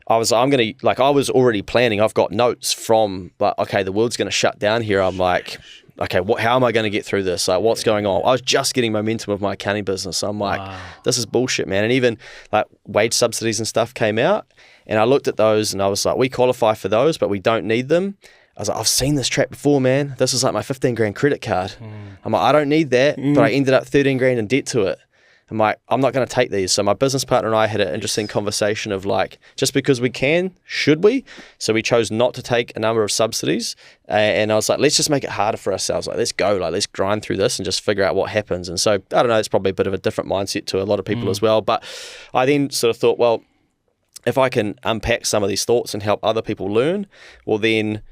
I was already planning. I've got notes from like, okay, the world's going to shut down here. I'm like, okay, how am I going to get through this? Like, what's going on? I was just getting momentum with my accounting business. So I'm like, this is bullshit, man. And even like wage subsidies and stuff came out, and I looked at those and I was like, we qualify for those, but we don't need them. I was like, I've seen this trap before, man. This is like my 15 grand credit card. I'm like, I don't need that, but I ended up 13 grand in debt to it. I'm like, I'm not going to take these. So my business partner and I had an interesting conversation of like, just because we can, should we? So we chose not to take a number of subsidies. And I was like, let's just make it harder for ourselves. Like, let's go. Like, let's grind through this and just figure out what happens. And so, I don't know, it's probably a bit of a different mindset to a lot of people as well. But I then sort of thought, well, if I can unpack some of these thoughts and help other people learn, well then,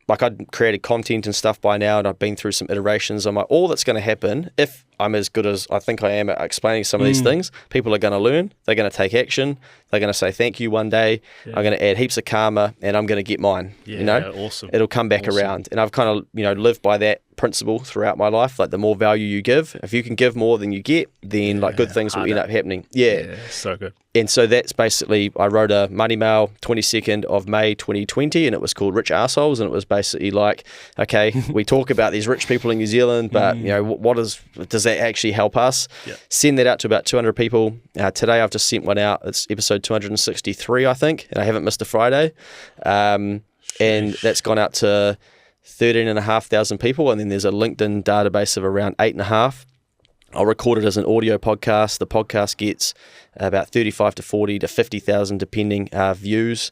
like I'd created content and stuff by now, and I've been through some iterations. I'm like, all that's going to happen, if I'm as good as I think I am at explaining some of these things, people are going to learn, they're going to take action, they're going to say thank you one day, I'm going to add heaps of karma, and I'm going to get mine. Awesome. It'll come back around. And I've kind of, lived by that principle throughout my life. Like, the more value you give, if you can give more than you get, then like good things will end up happening. Yeah, so good. And so that's basically, I wrote a money mail 22nd of May 2020, and it was called Rich Arseholes, and it was basically like, okay, we talk about these rich people in New Zealand, but does that actually help us? Send that out to about 200 people. Today I've just sent one out. It's episode 263, I think, and I haven't missed a Friday. And that's gone out to 13,500 people, and then there's a LinkedIn database of around 8,500. I'll record it as an audio podcast. The podcast gets about 35 to 40 to 50,000 depending listeners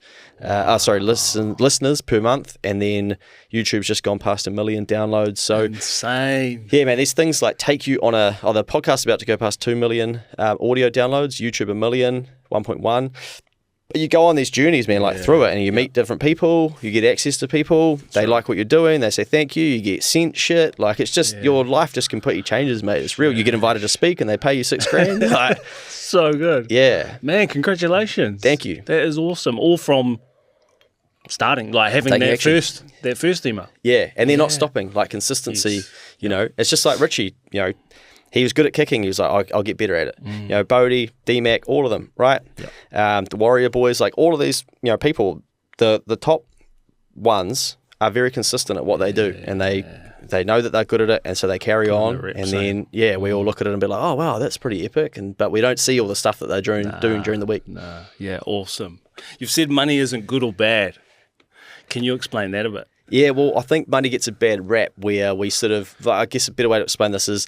per month, and then YouTube's just gone past 1 million downloads. So insane. Yeah, man, these things like take you on the podcast's about to go past 2 million audio downloads, YouTube 1 million, 1.1. But you go on these journeys, man, through it, and you meet different people, you get access to people, they like what you're doing, they say thank you, you get sent shit. Like, it's just, your life just completely changes, mate. It's real. You get invited to speak and they pay you $6 grand. Like, so good. Yeah. Man, congratulations. Thank you. That is awesome. All from starting, like having that first email. Yeah, and they're not stopping, like consistency, it's just like Richie, He was good at kicking. He was like, I'll get better at it. You know, Bodie, D-Mac, all of them, right? Yep. The Warrior Boys, like all of these, you know, people, the top ones are very consistent at what they do, and they know that they're good at it, and so they carry on. And then, we all look at it and be like, oh, wow, that's pretty epic. But we don't see all the stuff that they're doing during the week. Yeah, awesome. You've said money isn't good or bad. Can you explain that a bit? Yeah, well, I think money gets a bad rap where we sort of, I guess a better way to explain this is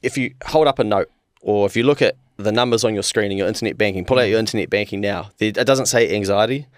if you hold up a note, or if you look at the numbers on your screen in your internet banking, pull out your internet banking now, it doesn't say anxiety.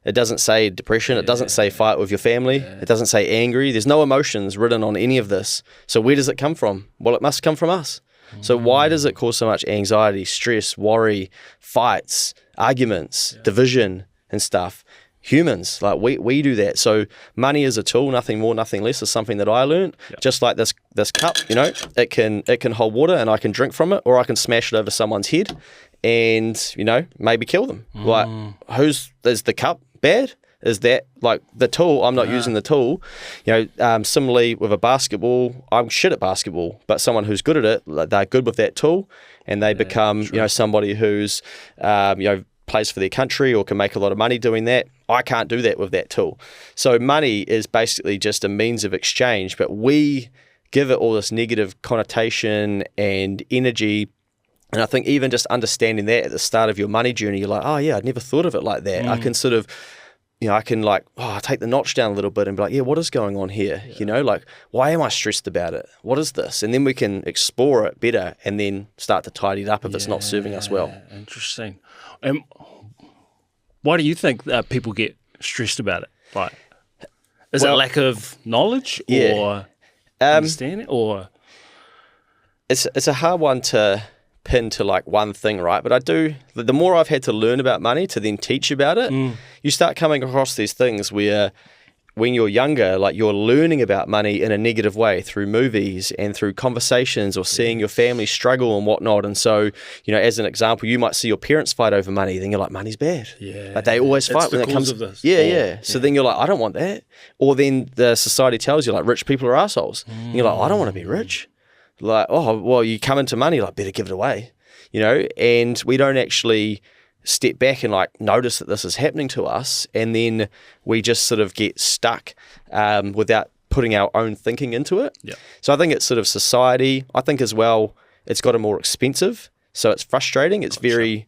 It doesn't say depression. It doesn't say fight with your family. It doesn't say angry. There's no emotions written on any of this. So where does it come from? Well, it must come from us. So why does it cause so much anxiety, stress, worry, fights, arguments, division and stuff? Humans, like we do that. So money is a tool, nothing more, nothing less, is something that I learned. Just like this cup, you know, it can hold water and I can drink from it, or I can smash it over someone's head and, you know, maybe kill them. Like, is the cup bad? Is that like the tool? I'm not using the tool. You know, similarly with a basketball, I'm shit at basketball, but someone who's good at it, like, they're good with that tool, and they become, you know, somebody who's, you know, plays for their country or can make a lot of money doing that. I can't do that with that tool. So money is basically just a means of exchange, but we give it all this negative connotation and energy. And I think even just understanding that at the start of your money journey, you're like, oh yeah, I'd never thought of it like that. I can sort of, you know, I can like, take the notch down a little bit and be like, yeah, what is going on here? You know, like, why am I stressed about it? What is this? And then we can explore it better and then start to tidy it up if it's not serving us well. Interesting. Why do you think people get stressed about it? Like, is it lack of knowledge or understanding, or? It's a hard one to pin to like one thing, right? But I do, the more I've had to learn about money to then teach about it, you start coming across these things where when you're younger, like you're learning about money in a negative way through movies and through conversations or seeing your family struggle and whatnot. And so, you know, as an example, you might see your parents fight over money. Then you're like, money's bad. Like they always fight when it comes of this. So then you're like, I don't want that. Or then the society tells you like rich people are assholes. And you're like, I don't want to be rich. Like, oh, well, you come into money, like better give it away, you know? And we don't actually step back and like notice that this is happening to us, and then we just sort of get stuck without putting our own thinking into it. So I think it's sort of society. I think as well, it's gotten more expensive, so it's frustrating. It's very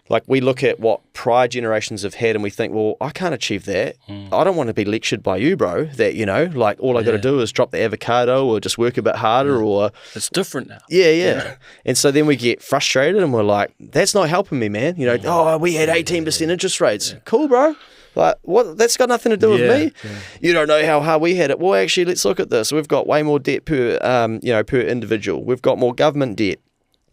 like we look at what prior generations have had and we think, well, I can't achieve that. I don't want to be lectured by you, bro, that, you know, like all I got to do is drop the avocado or just work a bit harder or it's different now. And so then we get frustrated and we're like, that's not helping me, man. You know, we had 18% interest rates. Cool, bro. Like, what? That's got nothing to do with me. You don't know how hard we had it. Well, actually, let's look at this. We've got way more debt per individual. We've got more government debt.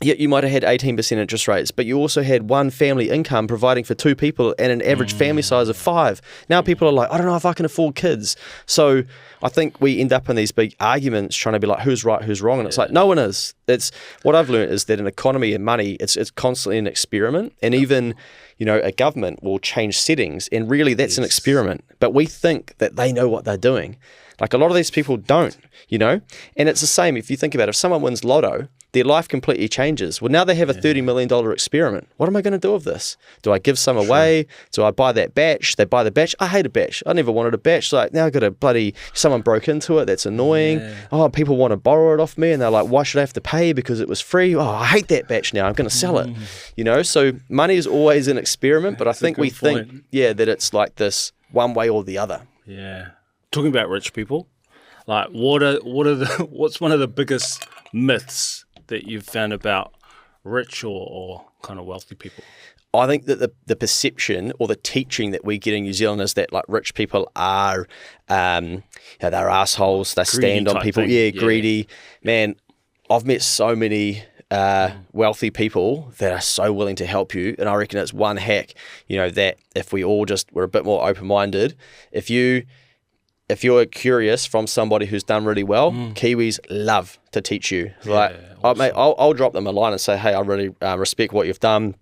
Yet you might have had 18% interest rates, but you also had one family income providing for two people and an average family size of 5. Now people are like, I don't know if I can afford kids. So I think we end up in these big arguments trying to be like, who's right, who's wrong? And it's like, no one is. It's what I've learned is that an economy and money, it's constantly an experiment. And even, you know, a government will change settings, and really that's an experiment. But we think that they know what they're doing. Like a lot of these people don't, you know? And it's the same if you think about it. If someone wins lotto, their life completely changes. Well, now they have a $30 million experiment. What am I going to do with this? Do I give some away? Do I buy that batch? They buy the batch. I hate a batch. I never wanted a batch. Like now I got someone broke into it. That's annoying. Oh, people want to borrow it off me. And they're like, why should I have to pay because it was free? Oh, I hate that batch now. I'm going to sell it. You know, so money is always an experiment, but I think we think, that it's like this one way or the other. Talking about rich people, like what's one of the biggest myths that you've found about rich or kind of wealthy people? I think that the perception or the teaching that we get in New Zealand is that like rich people are, they're assholes. They stand on people. Greedy. Man, I've met so many wealthy people that are so willing to help you, and I reckon it's one hack. You know that if we all just were a bit more open-minded, if you're curious from somebody who's done really well, Kiwis love to teach you. Like, awesome. I'll drop them a line and say, hey, I really respect what you've done.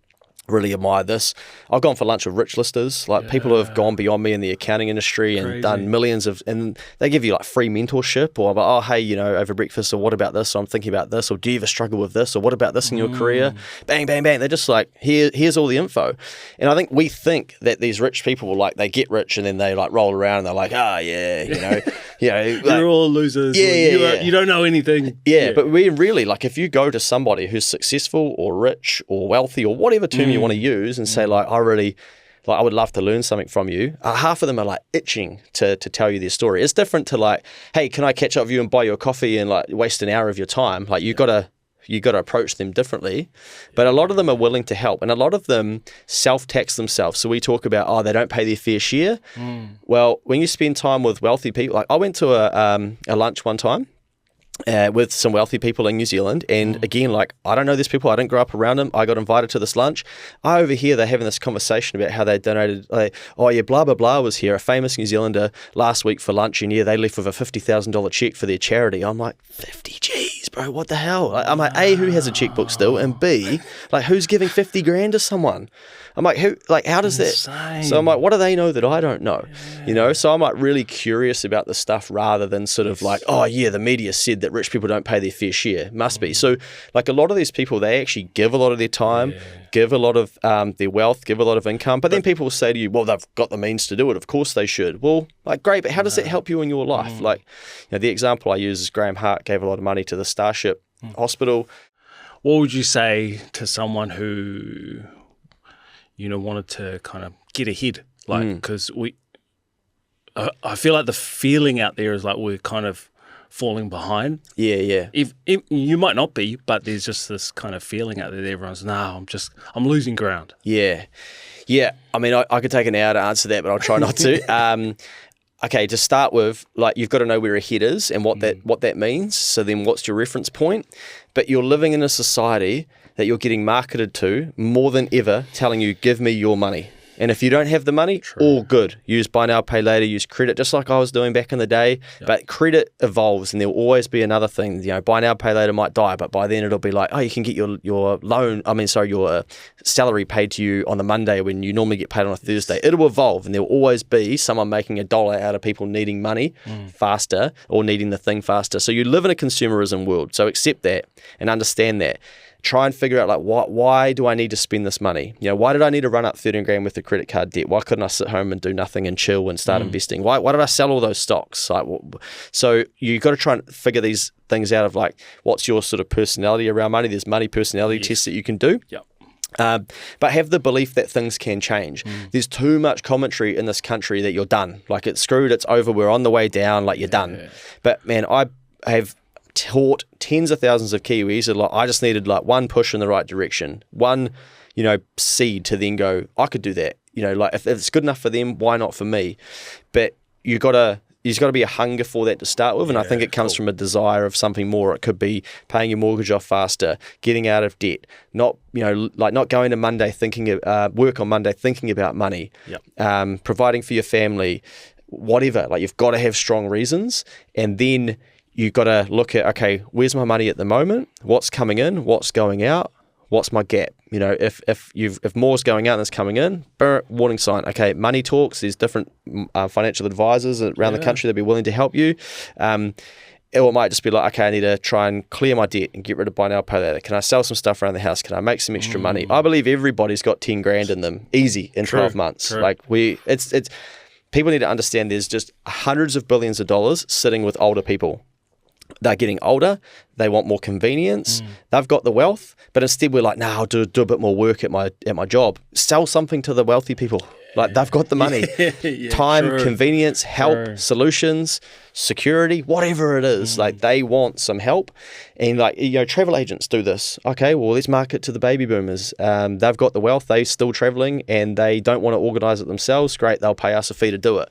really admire this. I've gone for lunch with rich listers, like people who have gone beyond me in the accounting industry and done millions of, and they give you like free mentorship, or oh, hey, you know, over breakfast, or what about this? Or I'm thinking about this, or do you ever struggle with this? Or what about this in your career? Bang, bang, bang. They're just like, here's all the info. And I think we think that these rich people will like, they get rich and then they like roll around and they're like, yeah, you know, you're all losers. You don't know anything. Yeah, but we really, like, if you go to somebody who's successful or rich or wealthy or whatever term you want to use and say, like, I would love to learn something from you, half of them are like itching to tell you their story. It's different to like, hey, can I catch up with you and buy you a coffee and like waste an hour of your time? Like, you got to approach them differently. But a lot of them are willing to help, and a lot of them self-tax themselves. So we talk about, they don't pay their fair share. Well, when you spend time with wealthy people, like I went to a lunch one time with some wealthy people in New Zealand, and again, like, I don't know these people, I didn't grow up around them, I got invited to this lunch. I overhear they're having this conversation about how they donated, blah blah blah was here, a famous New Zealander last week for lunch, and they left with a $50,000 check for their charity. I'm like, 50 G's, bro, what the hell? I'm like, A, who has a checkbook still, and B, like, who's giving 50 grand to someone? I'm like, how does that? So I'm like, what do they know that I don't know? You know, so I'm like really curious about the stuff rather than sort of like, the media said that rich people don't pay their fair share. Must be. So like a lot of these people, they actually give a lot of their time, give a lot of their wealth, give a lot of income. But then people will say to you, well, they've got the means to do it. Of course they should. Well, like, great, but how does that help you in your life? Like, the example I use is Graham Hart gave a lot of money to the Starship Hospital. What would you say to someone who, wanted to kind of get ahead? Like, because I feel like the feeling out there is like we're kind of falling behind. Yeah. If you might not be, but there's just this kind of feeling out there that everyone's, I'm losing ground. Yeah. I mean, I could take an hour to answer that, but I'll try not to. Okay, to start with, like, you've got to know where a head is and what that means. So then what's your reference point? But you're living in a society that you're getting marketed to more than ever, telling you, give me your money. And if you don't have the money, all good. Use buy now, pay later, use credit, just like I was doing back in the day. Yep. But credit evolves, and there'll always be another thing. Buy now, pay later might die, but by then it'll be like, you can get your salary paid to you on the Monday when you normally get paid on a Thursday. It'll evolve, and there'll always be someone making $1 out of people needing money faster or needing the thing faster. So you live in a consumerism world. So accept that and understand that. Try and figure out, like, why do I need to spend this money? Why did I need to run up 13 grand with the credit card debt? Why couldn't I sit home and do nothing and chill and start investing? Why did I sell all those stocks? Like, so you got to try and figure these things out of, like, what's your sort of personality around money? There's money personality tests that you can do. Yep. But have the belief that things can change. There's too much commentary in this country that you're done. Like, it's screwed, it's over, we're on the way down, like, you're done. But man, I have taught tens of thousands of Kiwis. Like, I just needed like one push in the right direction, one seed to then go, I could do that. Like, if it's good enough for them, why not for me? But there's got to be a hunger for that to start with, and I think it comes from a desire of something more. It could be paying your mortgage off faster, getting out of debt, not going to Monday work on Monday thinking about money, providing for your family, whatever. Like, you've got to have strong reasons, and then you've got to look at, okay, where's my money at the moment? What's coming in? What's going out? What's my gap? If more's going out than it's coming in, warning sign. Okay, money talks. There's different financial advisors around the country that'll be willing to help you. It might just be like, okay, I need to try and clear my debt and get rid of buy now, pay later. Can I sell some stuff around the house? Can I make some extra money? I believe everybody's got 10 grand in them, easy, in 12 months. True. Like, it's people need to understand there's just hundreds of billions of dollars sitting with older people. They're getting older. They want more convenience. They've got the wealth, but instead we're like, I'll do a bit more work at my job. Sell something to the wealthy people. Like, they've got the money, time, convenience, help, solutions, security, whatever it is. Like, they want some help. And like, travel agents do this. Okay, well, let's market to the baby boomers. They've got the wealth, they're still traveling, and they don't want to organize it themselves. Great, they'll pay us a fee to do it.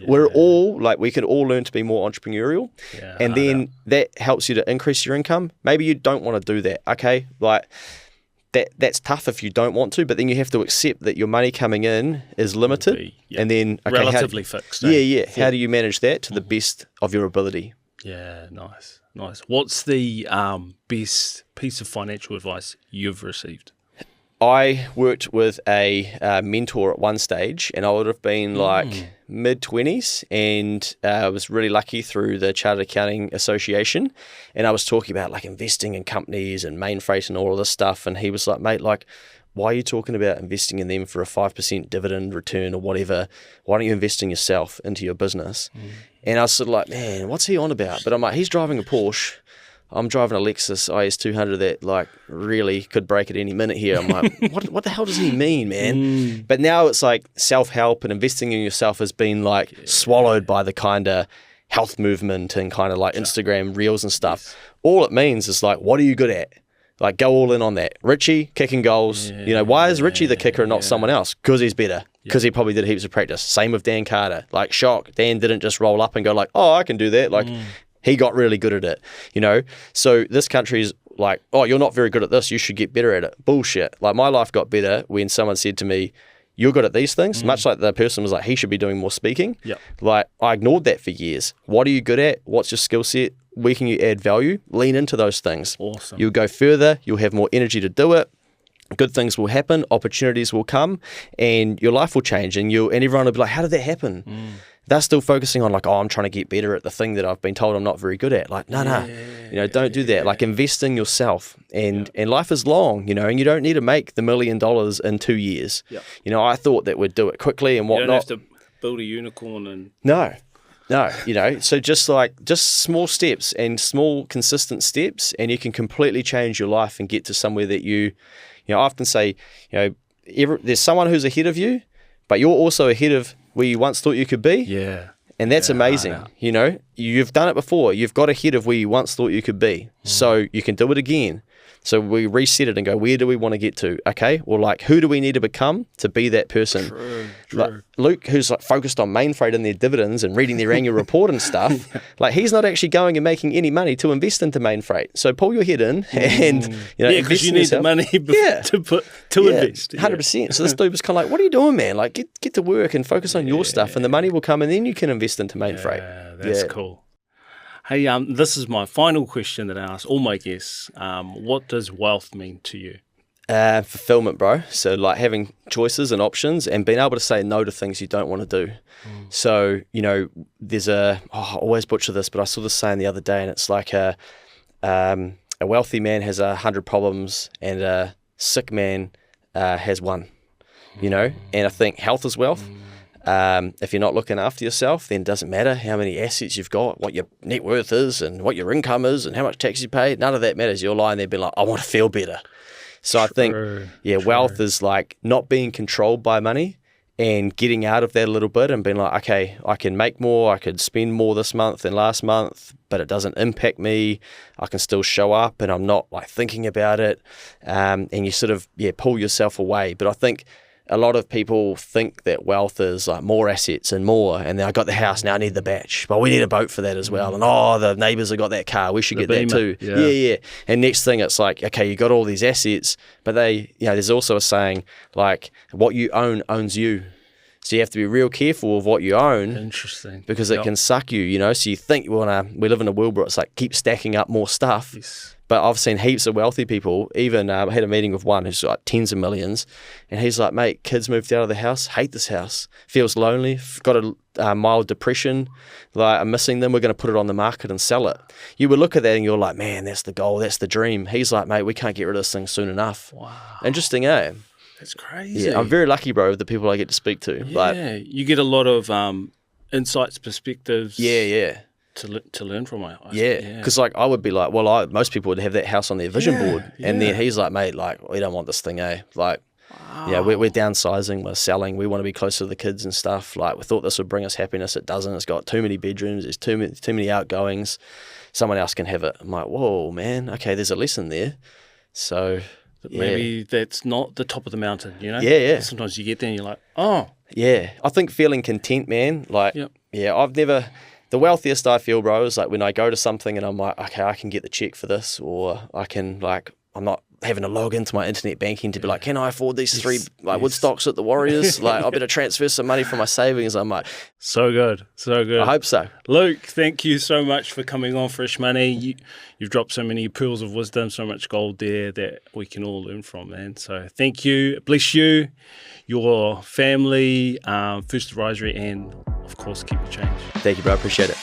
We're all like, we can all learn to be more entrepreneurial, and then that helps you to increase your income. Maybe you don't want to do that. Okay, like, that's tough if you don't want to, but then you have to accept that your money coming in is limited, and then relatively fixed. How do you manage that to the best of your ability? Yeah, nice. What's the best piece of financial advice you've received? I worked with a mentor at one stage, and I would have been like mid-20s, and I was really lucky through the Chartered Accounting Association, and I was talking about like investing in companies and main freight and all of this stuff, and he was like, mate, like, why are you talking about investing in them for a 5% dividend return or whatever? Why don't you invest in yourself, into your business? And I was sort of like, man, what's he on about? But I'm like, he's driving a Porsche. I'm driving a Lexus IS200 that like really could break at any minute here. I'm like, what the hell does he mean, man? But now it's like self-help and investing in yourself has been like swallowed by the kind of health movement and kind of like Instagram reels and stuff. All it means is like, what are you good at? Like, go all in on that. Richie, kicking goals. You know, why is Richie the kicker and not someone else? Because he's better. Because he probably did heaps of practice. Same with Dan Carter. Like, shock. Dan didn't just roll up and go like, oh, I can do that. Like, he got really good at it, you know? So this country is like, oh, you're not very good at this. You should get better at it. Bullshit. Like, my life got better when someone said to me, you're good at these things, much like the person was like, he should be doing more speaking. Like, I ignored that for years. What are you good at? What's your skill set? Where can you add value? Lean into those things. Awesome. You'll go further. You'll have more energy to do it. Good things will happen. Opportunities will come, and your life will change. And everyone will be like, how did that happen? They're still focusing on like, oh, I'm trying to get better at the thing that I've been told I'm not very good at. Like, no, you know, don't do that. Like, invest in yourself, and life is long, you know, and you don't need to make the $1 million in 2 years. You know, I thought that we'd do it quickly and whatnot. You don't have to build a unicorn and... No, you know, so just small steps and small consistent steps, and you can completely change your life and get to somewhere that you know, I often say, you know, there's someone who's ahead of you, but you're also ahead of where you once thought you could be. And that's amazing. You know, you've done it before. You've got ahead of where you once thought you could be. So you can do it again. So we reset it and go, where do we want to get to? Okay, well, like, who do we need to become to be that person? True. Like Luke, who's like focused on main freight and their dividends and reading their annual report and stuff, like, he's not actually going and making any money to invest into main freight. So pull your head in and, you know, because you need the money to invest. 100%. So this dude was kind of like, what are you doing, man? Like, get to work and focus on your stuff, and the money will come, and then you can invest into main freight. That's cool. Hey, this is my final question that I ask all my guests. What does wealth mean to you? Fulfillment, bro. So like having choices and options and being able to say no to things you don't want to do. So, you know, there's I always butcher this, but I saw this saying the other day, and it's like a wealthy man has 100 problems and a sick man has one, you know? And I think health is wealth. If you're not looking after yourself, then it doesn't matter how many assets you've got, what your net worth is and what your income is and how much tax you pay. None of that matters. You're lying there being like, I want to feel better. So I think, wealth is like not being controlled by money and getting out of that a little bit and being like, okay, I can make more, I could spend more this month than last month, but it doesn't impact me. I can still show up and I'm not like thinking about it. And you sort of, pull yourself away. But I think a lot of people think that wealth is like more assets and more, and then I got the house, now I need the batch, but we need a boat for that as well, and the neighbours have got that car, we should get that too. And next thing it's like, okay, you got all these assets, but they, you know, there's also a saying like, what you own owns you. So you have to be real careful of what you own. Interesting. Because it can suck you, you know. So you think we live in a world where it's like keep stacking up more stuff. But I've seen heaps of wealthy people, even I had a meeting with one who's got tens of millions, and he's like, mate, kids moved out of the house, hate this house, feels lonely, got a mild depression, like I'm missing them, we're going to put it on the market and sell it. You would look at that and you're like, man, that's the goal, that's the dream. He's like, mate, we can't get rid of this thing soon enough. Wow. Interesting, eh? That's crazy. Yeah, I'm very lucky, bro, with the people I get to speak to. Yeah, you get a lot of insights, perspectives. To learn from it. Because like I would be like, well, most people would have that house on their vision board, and then he's like, mate, like we don't want this thing, eh? Like, we're downsizing, we're selling, we want to be closer to the kids and stuff. Like we thought this would bring us happiness, it doesn't. It's got too many bedrooms, there's too many outgoings. Someone else can have it. I'm like, whoa, man, okay, there's a lesson there. So maybe that's not the top of the mountain, you know? Sometimes you get there and you're like, oh. Yeah, I think feeling content, man. Like, I've never. The wealthiest I feel, bro, is like when I go to something and I'm like, okay, I can get the check for this, or I can like I'm not having to log into my internet banking to be like, can I afford these 3 Woodstocks at the Warriors? Like, I better transfer some money from my savings. I'm like, so good. I hope so. Luke, thank you so much for coming on Fresh Money. You've dropped so many pearls of wisdom, so much gold there that we can all learn from, man. So thank you. Bless you, your family, First Advisory, and of course, keep the change. Thank you, bro. I appreciate it.